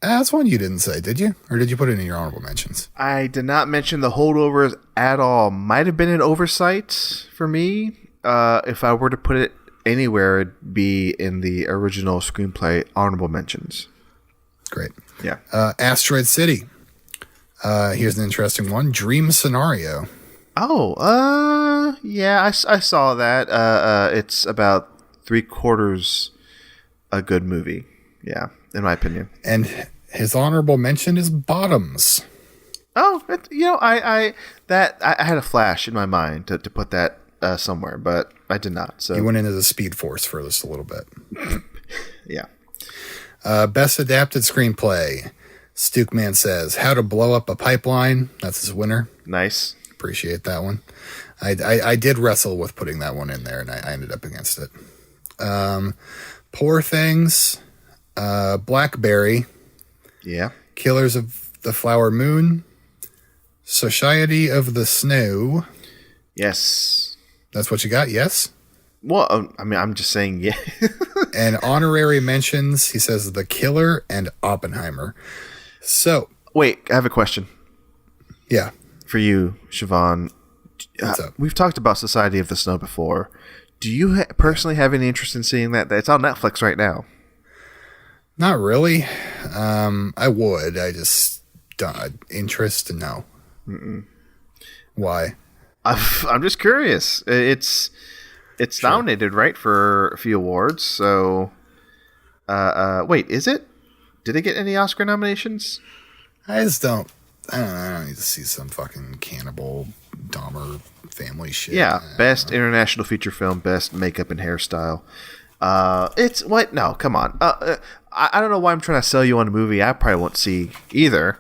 That's one you didn't say, did you? Or did you put it in your honorable mentions? I did not mention The Holdovers at all. Might have been an oversight for me. If I were to put it anywhere, it'd be in the original screenplay honorable mentions. Great. Yeah. Asteroid City. Here's an interesting one. Dream Scenario. Oh, yeah, I saw that. It's about 3/4 a good movie. Yeah, in my opinion. And his honorable mention is Bottoms. Oh, I had a flash in my mind to put that somewhere, but I did not. So you went into the Speed Force for this a little bit. Yeah. Best Adapted Screenplay. Stookman says How to Blow Up a Pipeline. That's his winner. Nice. Appreciate that one. I did wrestle with putting that one in there, and I ended up against it. Poor Things, Blackberry. Yeah. Killers of the Flower Moon, Society of the Snow. Yes. That's what you got, yes? Well, I mean, I'm just saying, yeah. And honorary mentions, he says The Killer and Oppenheimer. So. Wait, I have a question. Yeah. For you, Siobhan. What's up? We've talked about Society of the Snow before. Do you personally have any interest in seeing that? It's on Netflix right now. Not really. I would. I just don't. Interest? No. Mm-mm. Why? I'm just curious. It's sure. Nominated, right, for a few awards. So, wait, is it? Did it get any Oscar nominations? I just don't. I don't need to see some fucking cannibal Dahmer family shit. Yeah, best international feature film, best makeup and hairstyle. It's what? No, come on. I don't know why I'm trying to sell you on a movie I probably won't see either.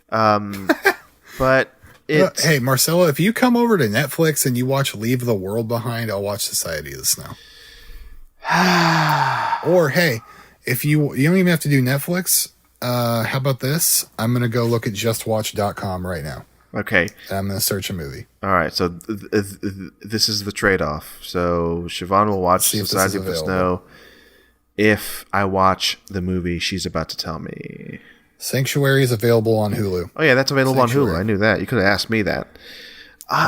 But it's... Hey, Marcelo, if you come over to Netflix and you watch Leave the World Behind, I'll watch Society of the Snow. Or, hey, if you don't even have to do Netflix, how about this? I'm going to go look at justwatch.com right now. Okay. And I'm going to search a movie. All right, so this is the trade-off. So Siobhan will watch Society of the Snow if I watch the movie she's about to tell me. Sanctuary is available on Hulu. Oh yeah, that's available on Hulu. I knew that. You could have asked me that.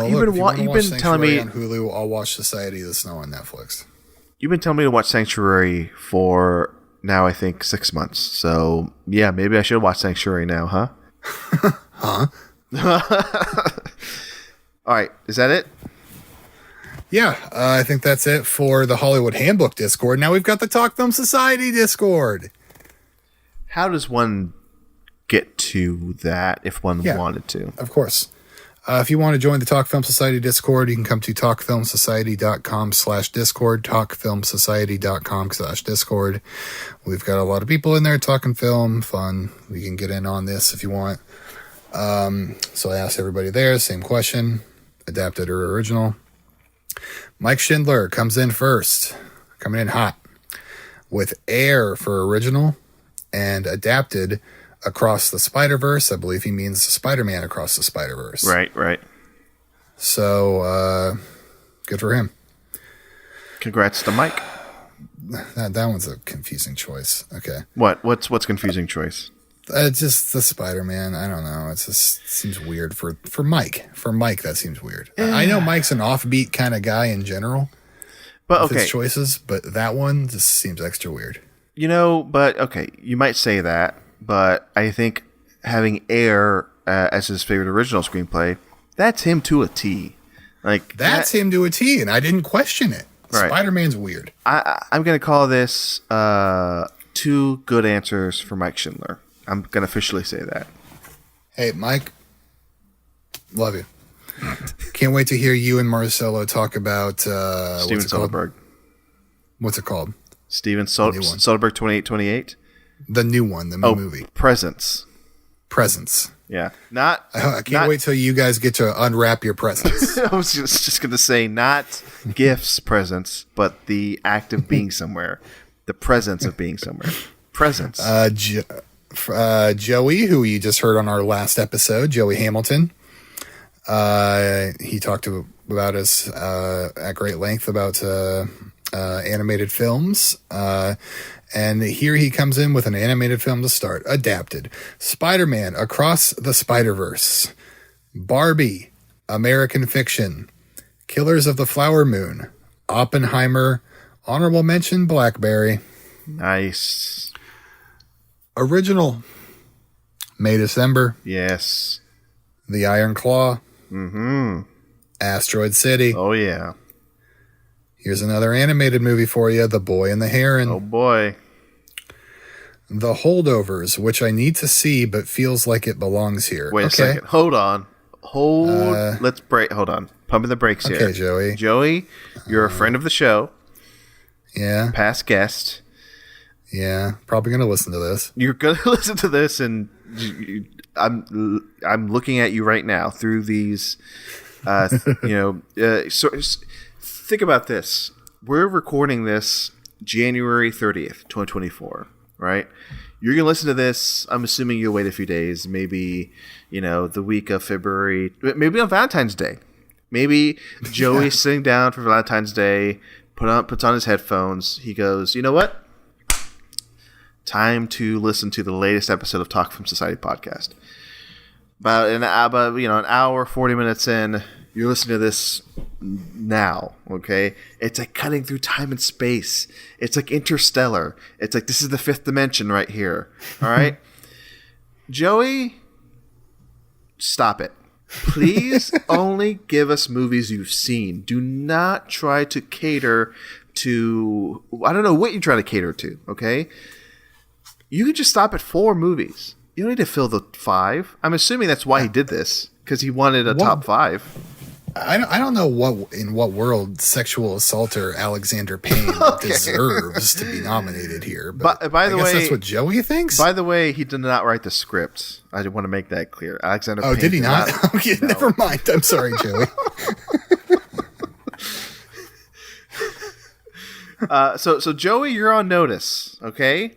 You've been telling me on Hulu. I'll watch Society of the Snow on Netflix. You've been telling me to watch Sanctuary for now, I think 6 months. So yeah, maybe I should watch Sanctuary now, huh? Huh? All right, is that it? Yeah, I think that's it for the Hollywood Handbook Discord. Now we've got the Talk Film Society Discord. How does one get to that if one wanted to? Of course. If you want to join the Talk Film Society Discord, you can come to talkfilmsociety.com/discord, talkfilmsociety.com/discord. We've got a lot of people in there talking film, fun. We can get in on this if you want. So I asked everybody there, same question, adapted or original. Mike Schindler comes in first, coming in hot, with Air for original and adapted Across the Spider-Verse. I believe he means Spider-Man Across the Spider-Verse. Right. So, good for him. Congrats to Mike. That one's a confusing choice. Okay. What's confusing choice? Just the Spider-Man. I don't know. It just seems weird for Mike. For Mike, that seems weird. I know Mike's an offbeat kind of guy in general. But with his choices, but that one just seems extra weird. But okay, you might say that, but I think having Air as his favorite original screenplay, that's him to a T. Like that's him to a T, and I didn't question it. Right. Spider-Man's weird. I'm going to call this 2 good answers for Mike Schindler. I'm going to officially say that. Hey, Mike. Love you. Can't wait to hear you and Marcelo talk about Steven Soderbergh. What's it called? Steven Soderbergh 2828. The new one, the new movie. Presents. Yeah. I can't wait till you guys get to unwrap your presents. I was just going to say not gifts, presents, but the act of being somewhere. The presence of being somewhere. Presents. Joey, who you just heard on our last episode, Joey Hamilton. He talked about us at great length about animated films. And here he comes in with an animated film to start. Adapted. Spider-Man Across the Spider-Verse. Barbie. American Fiction. Killers of the Flower Moon. Oppenheimer. Honorable mention, Blackberry. Nice. Original. May December. Yes. The Iron Claw. Mm-hmm. Asteroid City. Oh, yeah. Here's another animated movie for you, The Boy and the Heron. Oh, boy. The Holdovers, which I need to see, but feels like it belongs here. Wait a second. Hold on. Let's break. Hold on. Pumping the brakes here. Okay, Joey. Joey, you're a friend of the show. Yeah. Past guest. Yeah. Probably going to listen to this. You're going to listen to this, and I'm looking at you right now through these Think about this. We're recording this January 30th, 2024, right? You're going to listen to this. I'm assuming you'll wait a few days, maybe, the week of February, maybe on Valentine's Day. Maybe Joey's sitting down for Valentine's Day, puts on his headphones. He goes, you know what? Time to listen to the latest episode of Talk from Society podcast. About an hour, 40 minutes in, you're listening to this now, okay? It's like cutting through time and space. It's like Interstellar. It's like this is the fifth dimension right here, all right? Joey, stop it. Please only give us movies you've seen. Do not try to cater to... I don't know what you try to cater to, okay? You can just stop at 4 movies. You don't need to fill the 5. I'm assuming that's why he did this, because he wanted a top 5. I don't know in what world sexual assaulter Alexander Payne deserves to be nominated here. But by the way, that's what Joey thinks. By the way, he did not write the script. I want to make that clear. Alexander. Payne Did he not? Okay, no. Never mind. I'm sorry, Joey. So Joey, you're on notice. Okay.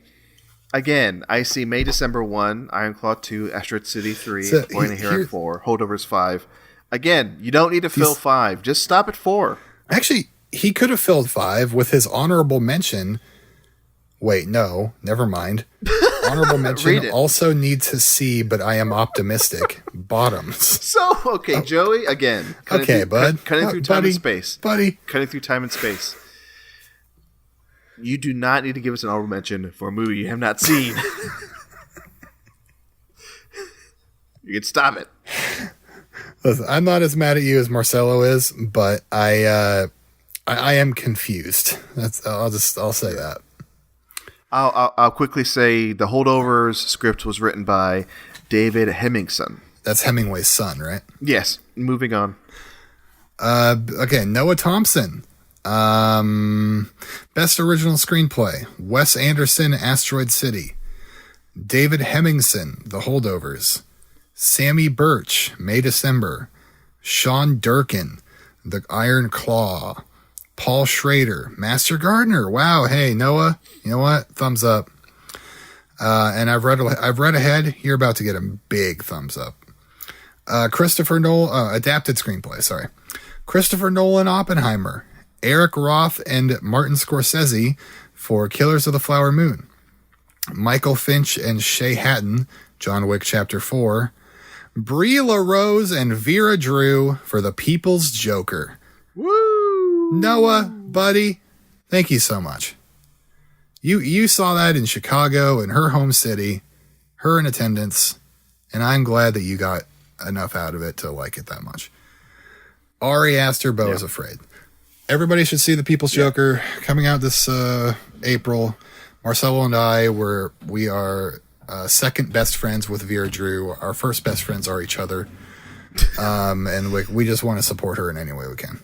Again, I see May, December 1, Ironclaw 2, Asteroid City 3, Boy in a Hero 4, Holdovers 5. Again, you don't need to fill 5. Just stop at 4. Actually, he could have filled 5 with his honorable mention. Wait, no, never mind. Honorable mention also need to see, but I am optimistic. Bottoms. So, okay, Joey, again. Bud. Cutting through time and space. Buddy. Cutting through time and space. You do not need to give us an honorable mention for a movie you have not seen. You can stop it. Listen, I'm not as mad at you as Marcelo is, but I am confused. I'll say that. I'll quickly say the Holdovers script was written by David Hemmingson. That's Hemingway's son, right? Yes. Moving on. Okay, Noah Thompson. Best original screenplay: Wes Anderson, Asteroid City. David Hemmingson, The Holdovers. Sammy Birch, May December. Sean Durkin, The Iron Claw. Paul Schrader, Master Gardener. Wow, hey Noah, you know what? Thumbs up. And I've read ahead. You're about to get a big thumbs up. Christopher Nolan, adapted screenplay. Sorry, Christopher Nolan, Oppenheimer. Eric Roth and Martin Scorsese for Killers of the Flower Moon. Michael Finch and Shay Hatton, John Wick Chapter 4. Brie LaRose and Vera Drew for The People's Joker. Woo! Noah, buddy, thank you so much. You saw that in Chicago, in her home city, her in attendance, and I'm glad that you got enough out of it to like it that much. Ari Aster, Beau is Afraid. Everybody should see The People's Joker coming out this April. Marcelo and I we are second best friends with Vera Drew. Our first best friends are each other, and we just want to support her in any way we can.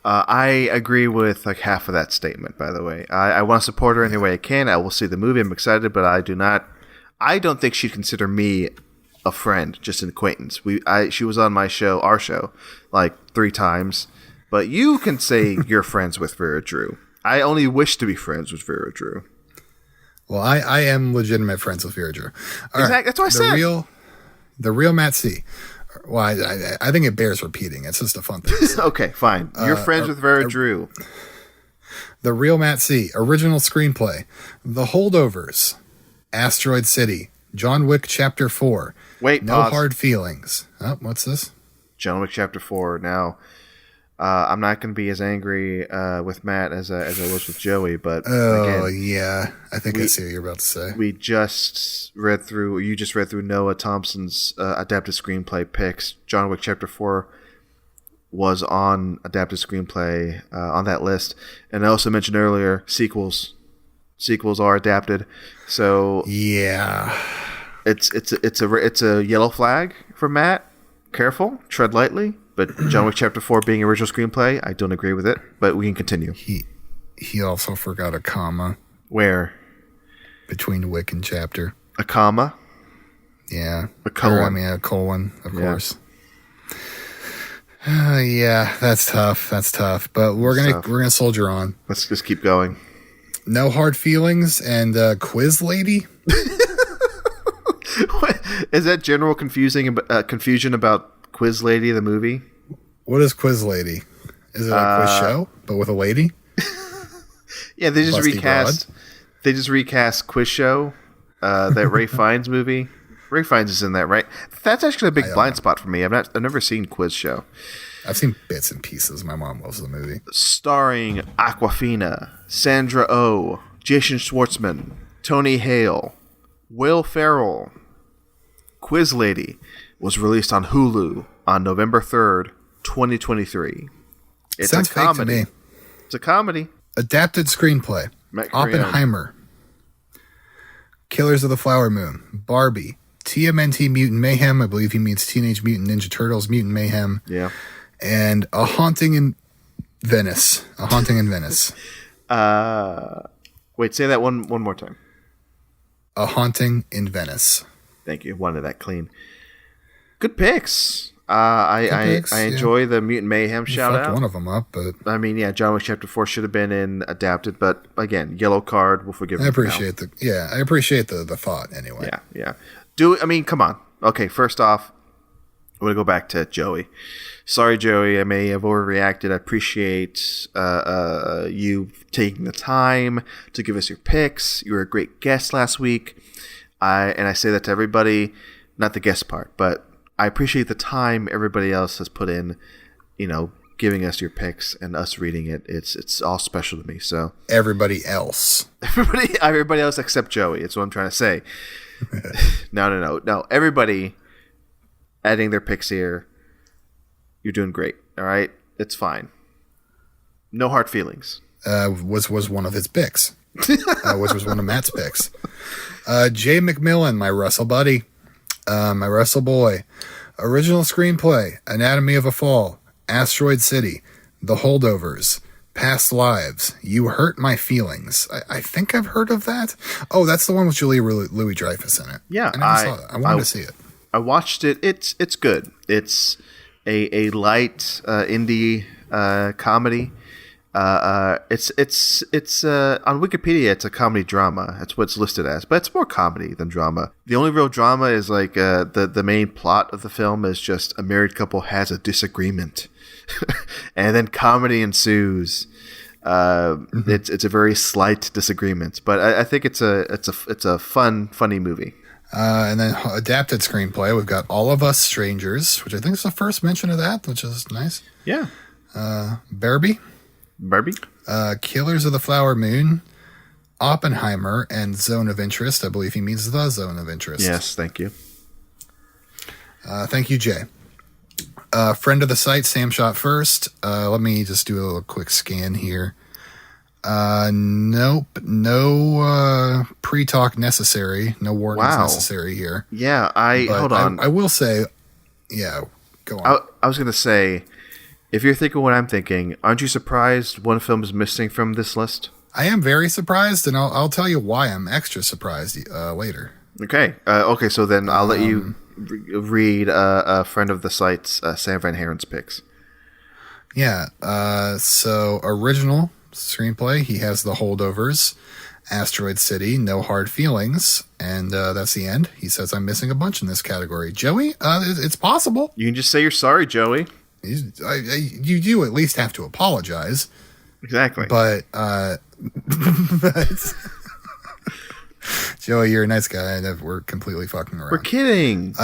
I agree with like half of that statement. By the way, I want to support her any way I can. I will see the movie. I'm excited, but I do not. I don't think she'd consider me a friend, just an acquaintance. She was on our show, like 3 times. But you can say you're friends with Vera Drew. I only wish to be friends with Vera Drew. Well, I am legitimate friends with Vera Drew. Exactly. Right. That's what I said. The real Matt C. Well, I think it bears repeating. It's just a fun thing. Okay, fine. You're friends with Vera Drew. The real Matt C. Original screenplay. The Holdovers. Asteroid City. John Wick Chapter 4. Wait, No pause. Hard Feelings. Oh, what's this? John Wick Chapter 4. Now, I'm not going to be as angry with Matt as I was with Joey, but again, yeah, I think I see what you're about to say. You just read through Noah Thompson's adapted screenplay picks. John Wick Chapter 4 was on adapted screenplay on that list, and I also mentioned earlier sequels. Sequels are adapted, so yeah, it's a yellow flag for Matt. Careful, tread lightly. But John Wick Chapter 4 being original screenplay, I don't agree with it. But we can continue. He also forgot a comma. Where? Between Wick and Chapter. A comma? Yeah. A colon. A colon, of course. Yeah, that's tough. That's tough. But we're gonna soldier on. Let's just keep going. No Hard Feelings and Quiz Lady. Is that general confusion about Quiz Lady, the movie? What is Quiz Lady? Is it a quiz show, but with a lady? Yeah, they just Busty recast. broad? They just recast Quiz Show, that Ray Fiennes movie. Ray Fiennes is in that, right? That's actually a big blind spot for me. I've never seen Quiz Show. I've seen bits and pieces. My mom loves the movie. Starring Awkwafina, Sandra Oh, Jason Schwartzman, Tony Hale, Will Ferrell. Quiz Lady was released on Hulu on November 3rd, 2023. It's Sounds a comedy. fake to me. It's a comedy. Adapted screenplay. Oppenheimer. Killers of the Flower Moon. Barbie. TMNT Mutant Mayhem. I believe he means Teenage Mutant Ninja Turtles Mutant Mayhem. Yeah. And A Haunting in Venice. A Haunting in Venice. Wait, say that one more time. A Haunting in Venice. Thank you. Wanted that clean. Good picks. I enjoy the Mutant Mayhem shout out. One of them up, but I mean, yeah, John Wick Chapter 4 should have been in adapted, but again, yellow card. We'll forgive. I appreciate the thought anyway. Yeah. Come on. Okay, first off, I'm gonna go back to Joey. Sorry, Joey. I may have overreacted. I appreciate you taking the time to give us your picks. You were a great guest last week. I say that to everybody, not the guest part, but I appreciate the time everybody else has put in, giving us your picks and us reading it. It's all special to me. So everybody else else except Joey. It's what I'm trying to say. No. Everybody adding their picks here. You're doing great. All right, it's fine. No hard feelings. Was one of his picks. Was one of Matt's picks. Jay McMillan, my Russell buddy, my Russell boy. Original screenplay: Anatomy of a Fall, Asteroid City, The Holdovers, Past Lives, You Hurt My Feelings. I think I've heard of that. Oh, that's the one with Julia Louis-Dreyfus in it. Yeah, I never saw that. I wanted to see it. I watched it. It's good. It's a light indie comedy. It's on Wikipedia. It's a comedy drama. That's what it's listed as, but it's more comedy than drama. The only real drama is like the main plot of the film is just a married couple has a disagreement, and then comedy ensues. It's a very slight disagreement, but I think it's a funny movie. And then adapted screenplay, we've got All of Us Strangers, which I think is the first mention of that, which is nice. Yeah. Barbie. Killers of the Flower Moon, Oppenheimer, and Zone of Interest. I believe he means The Zone of Interest. Yes, thank you. Thank you, Jay. Friend of the site, Sam shot first. Let me just do a little quick scan here. Nope. No pre-talk necessary. No warnings necessary here. Yeah, hold on. I will say, yeah, go on. I was going to say, if you're thinking what I'm thinking, aren't you surprised one film is missing from this list? I am very surprised, and I'll tell you why I'm extra surprised later. Okay. So then I'll let you read a friend of the site's Sam Van Haren's picks. Yeah. So original screenplay, he has The Holdovers, Asteroid City, No Hard Feelings, and that's the end. He says I'm missing a bunch in this category. Joey, it's possible. You can just say you're sorry, Joey. You do at least have to apologize. Exactly. But Joey, you're a nice guy, and we're completely fucking around. We're kidding.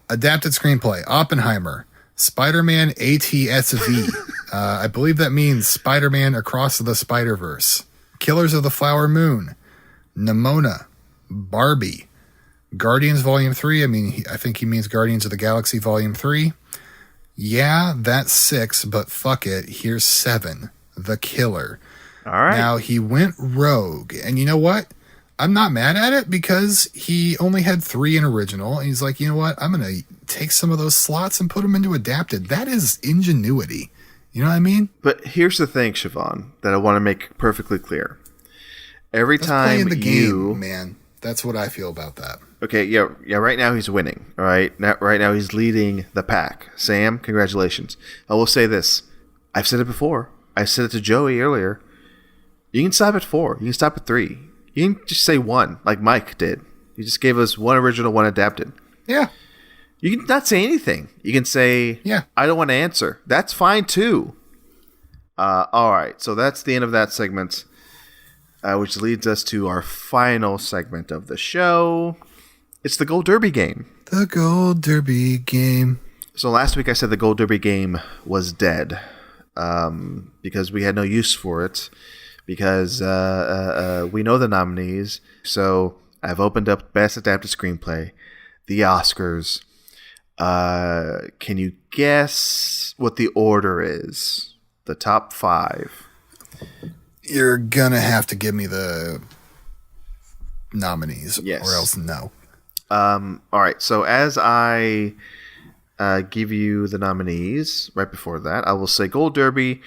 Adapted screenplay: Oppenheimer, Spider-Man ATSV. I believe that means Spider-Man Across the Spider-Verse. Killers of the Flower Moon, Nimona, Barbie, Guardians Volume 3. I think he means Guardians of the Galaxy Volume 3. Yeah, that's 6, but fuck it. Here's 7. The Killer. All right. Now, he went rogue. And you know what? I'm not mad at it because he only had 3 in original. And he's like, you know what? I'm going to take some of those slots and put them into adapted. That is ingenuity. You know what I mean? But here's the thing, Siobhan, that I want to make perfectly clear. Every time game, man. That's what I feel about that. Okay, yeah. Right now he's winning. All right, right now he's leading the pack. Sam, congratulations. I will say this: I've said it before. I said it to Joey earlier. You can stop at 4. You can stop at 3. You can just say 1, like Mike did. He just gave us 1 original, 1 adapted. Yeah. You can not say anything. You can say, yeah, I don't want to answer. That's fine too. All right, so that's the end of that segment, which leads us to our final segment of the show. It's the Gold Derby game. The Gold Derby game. So last week I said the Gold Derby game was dead because we had no use for it because we know the nominees. So I've opened up Best Adapted Screenplay, the Oscars. Can you guess what the order is? The top 5. You're gonna have to give me the nominees, yes, or else no. All right. So as I give you the nominees, right before that, I will say Gold Derby.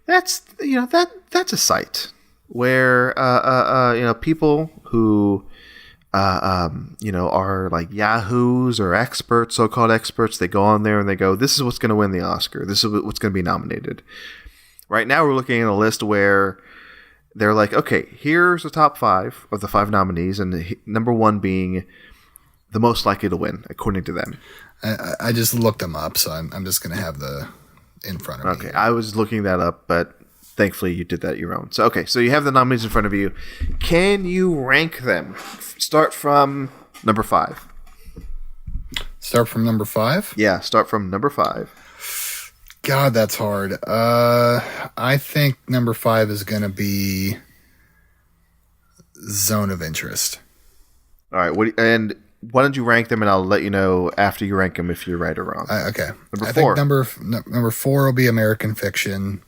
That's that's a site where people who are like yahoos or experts, so-called experts. They go on there and they go, "This is what's going to win the Oscar. This is what's going to be nominated." Right now, we're looking at a list where they're like, "Okay, here's the top 5 of the 5 nominees, and number 1 being the most likely to win, according to them." I just looked them up, so I'm just going to have the in front of me. Okay, I was looking that up, but thankfully you did that your own. So, okay, so you have the nominees in front of you. Can you rank them? Start from number 5. Start from number 5? Yeah, start from number 5. God, that's hard. I think number 5 is going to be Zone of Interest. All right, why don't you rank them, and I'll let you know after you rank them if you're right or wrong. Okay. Number 4. Think number 4 will be American Fiction.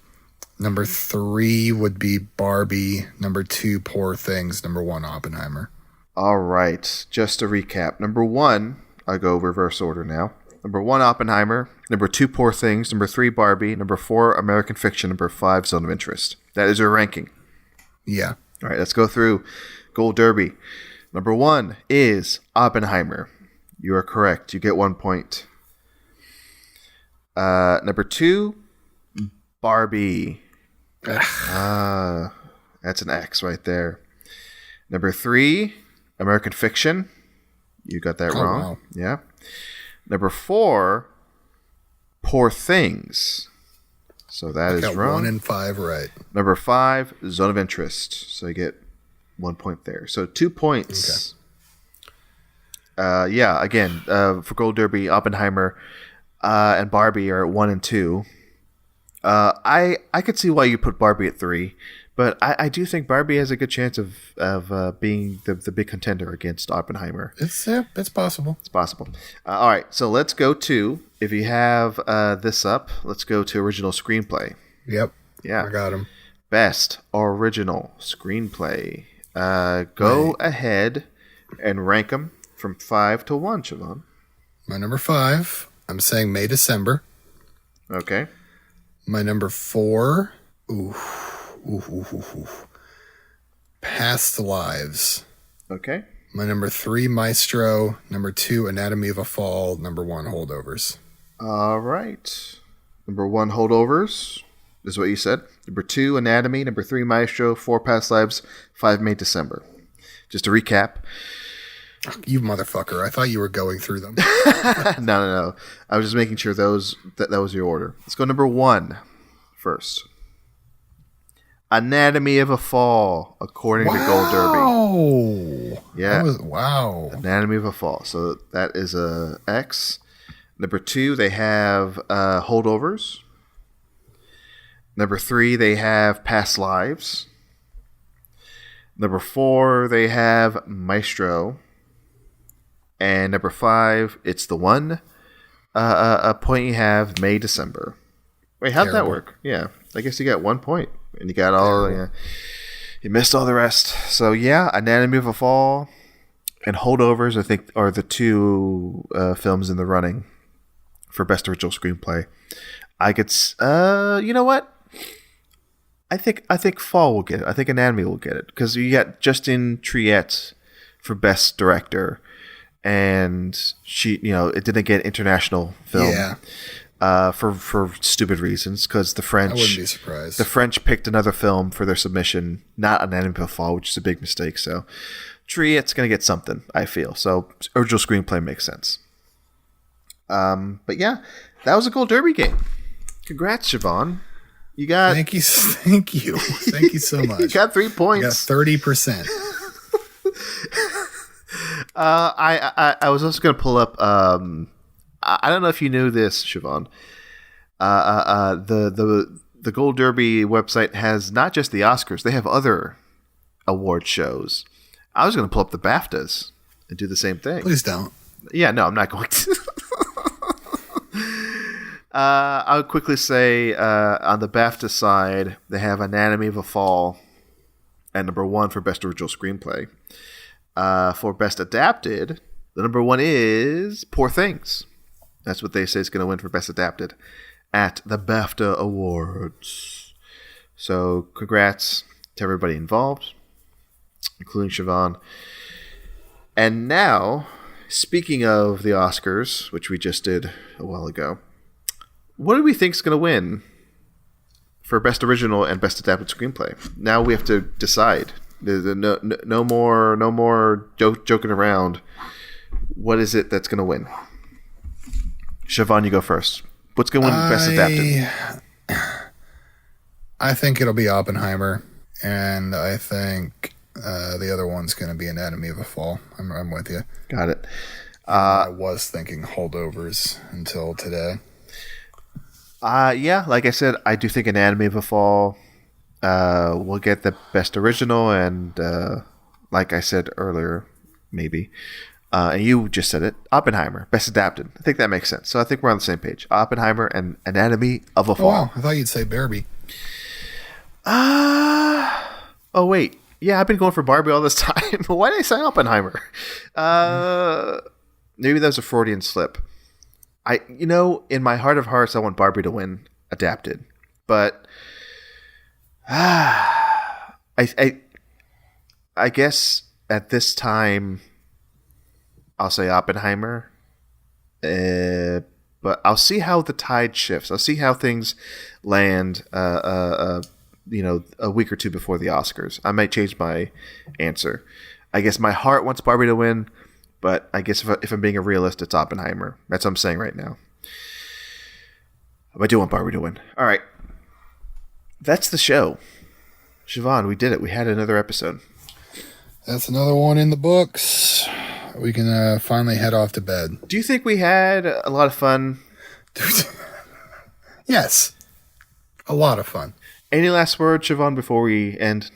Number 3 would be Barbie. Number 2, Poor Things. Number 1, Oppenheimer. All right. Just to recap. Number 1, I'll go reverse order now. Number 1, Oppenheimer. Number 2, Poor Things. Number 3, Barbie. Number 4, American Fiction. Number 5, Zone of Interest. That is your ranking. Yeah. All right. Let's go through Gold Derby. Number 1 is Oppenheimer. You are correct. You get 1 point. Number 2, Barbie. That's an X right there. Number 3, American Fiction. You got that wrong. Wow. Yeah. Number 4, Poor Things. So that is wrong. 1 and 5 right. Number 5, Zone of Interest. So you get 1 point there. So 2 points. Okay. Again, for Gold Derby, Oppenheimer and Barbie are at 1 and 2. I could see why you put Barbie at 3, but I do think Barbie has a good chance of being the big contender against Oppenheimer. It's possible. It's possible. All right, so let's go to, if you have this up, let's go to Original Screenplay. Yep. Yeah. I got him. Best Original Screenplay. Go ahead and rank them from 5 to 1, Siobhan. My number 5, I'm saying May, December. Okay. My number 4, Past Lives. Okay. My number 3, Maestro. Number 2, Anatomy of a Fall. Number 1, Holdovers. All right. Number 1, Holdovers is what you said. Number 2, Anatomy. Number 3, Maestro. 4, Past Lives. 5, May, December. Just to recap. You motherfucker. I thought you were going through them. No. I was just making sure that was your order. Let's go number 1 first. Anatomy of a Fall, according to Gold Derby. Yeah. Wow. Anatomy of a Fall. So that is a X. Number 2, they have Holdovers. Number 3, they have Past Lives. Number 4, they have Maestro. And number 5, it's the one point you have, May, December. Wait, how'd that work? Yeah, I guess you got 1 point. And you got all, you missed all the rest. So yeah, Anatomy of a Fall and Holdovers, I think, are the 2 films in the running for Best Original Screenplay. I could, you know what? I think Fall will get it. I think Anatomy will get it because you got Justin Triet for Best Director, and it didn't get international film. Yeah. For stupid reasons, because the I wouldn't French be surprised. the French picked another film for their submission, not Anatomy of a Fall, which is a big mistake. So, it's going to get something, I feel. So, original screenplay makes sense. But yeah, that was a Gold Derby game. Congrats, Siobhan. You got. Thank you so much. You got 3 points. I got 30%. I was also going to pull up. I don't know if you knew this, Siobhan. The Gold Derby website has not just the Oscars; they have other award shows. I was going to pull up the BAFTAs and do the same thing. Please don't. Yeah, no, I'm not going to. I'll quickly say on the BAFTA side, they have Anatomy of a Fall at number 1 for Best Original Screenplay. For Best Adapted, the number 1 is Poor Things. That's what they say is going to win for Best Adapted at the BAFTA Awards. So, congrats to everybody involved, including Siobhan. And now, speaking of the Oscars, which we just did a while ago, what do we think is going to win for Best Original and Best Adapted Screenplay? Now we have to decide. There's no more joking around. What is it that's going to win? Siobhan, you go first. What's going to win Best Adapted? I think it'll be Oppenheimer, and I think the other one's going to be Anatomy of a Fall. I'm with you. Got it. I was thinking Holdovers until today. Yeah, like I said, I do think Anatomy of a Fall will get the Best Original, and like I said earlier, maybe. And you just said it, Oppenheimer, Best Adapted. I think that makes sense. So I think we're on the same page. Oppenheimer and Anatomy of a Fall. Oh, wow. I thought you'd say Barbie. Oh, wait. Yeah, I've been going for Barbie all this time. Why did I say Oppenheimer? Maybe that was a Freudian slip. In my heart of hearts, I want Barbie to win Adapted. But I guess at this time, I'll say Oppenheimer. But I'll see how the tide shifts. I'll see how things land a week or two before the Oscars. I might change my answer. I guess my heart wants Barbie to win, but I guess if I'm being a realist, it's Oppenheimer. That's what I'm saying right now. I do want Barbie to win. All right. That's the show. Siobhan, we did it. We had another episode. That's another one in the books. We can finally head off to bed. Do you think we had a lot of fun? Yes. A lot of fun. Any last words, Siobhan, before we end?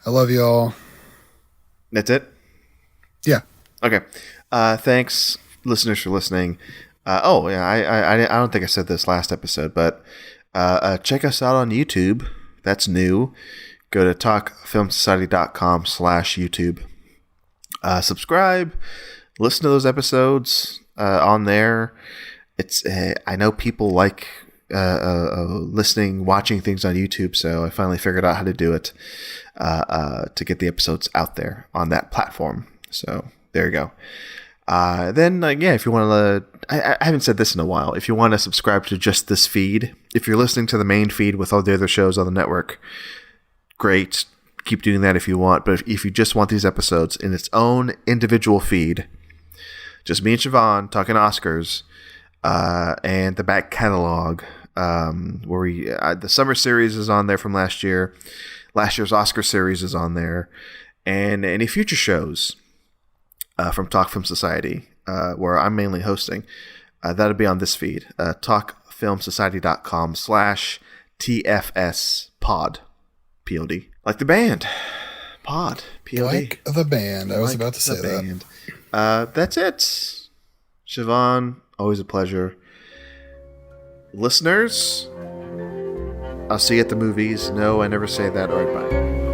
I love you all. That's it? Yeah. Okay. Thanks, listeners, for listening. I don't think I said this last episode, but check us out on YouTube. That's new. Go to talkfilmsociety.com/YouTube. Subscribe. Listen to those episodes on there. I know people like listening, watching things on YouTube, so I finally figured out how to do it to get the episodes out there on that platform. So there you go. Then if you want to, I haven't said this in a while. If you want to subscribe to just this feed, if you're listening to the main feed with all the other shows on the network, great. Keep doing that if you want. But if you just want these episodes in its own individual feed, just me and Siobhan talking Oscars, and the back catalog, where the summer series is on there from last year. Last year's Oscar series is on there, and any future shows from Talk Film Society, where I'm mainly hosting, that'll be on this feed. talkfilmsociety.com/TFS pod. POD. Like the band. Pod. POD. Like the band. I was about to say that. That's it. Siobhan, always a pleasure. Listeners, I'll see you at the movies. No, I never say that. All right, bye.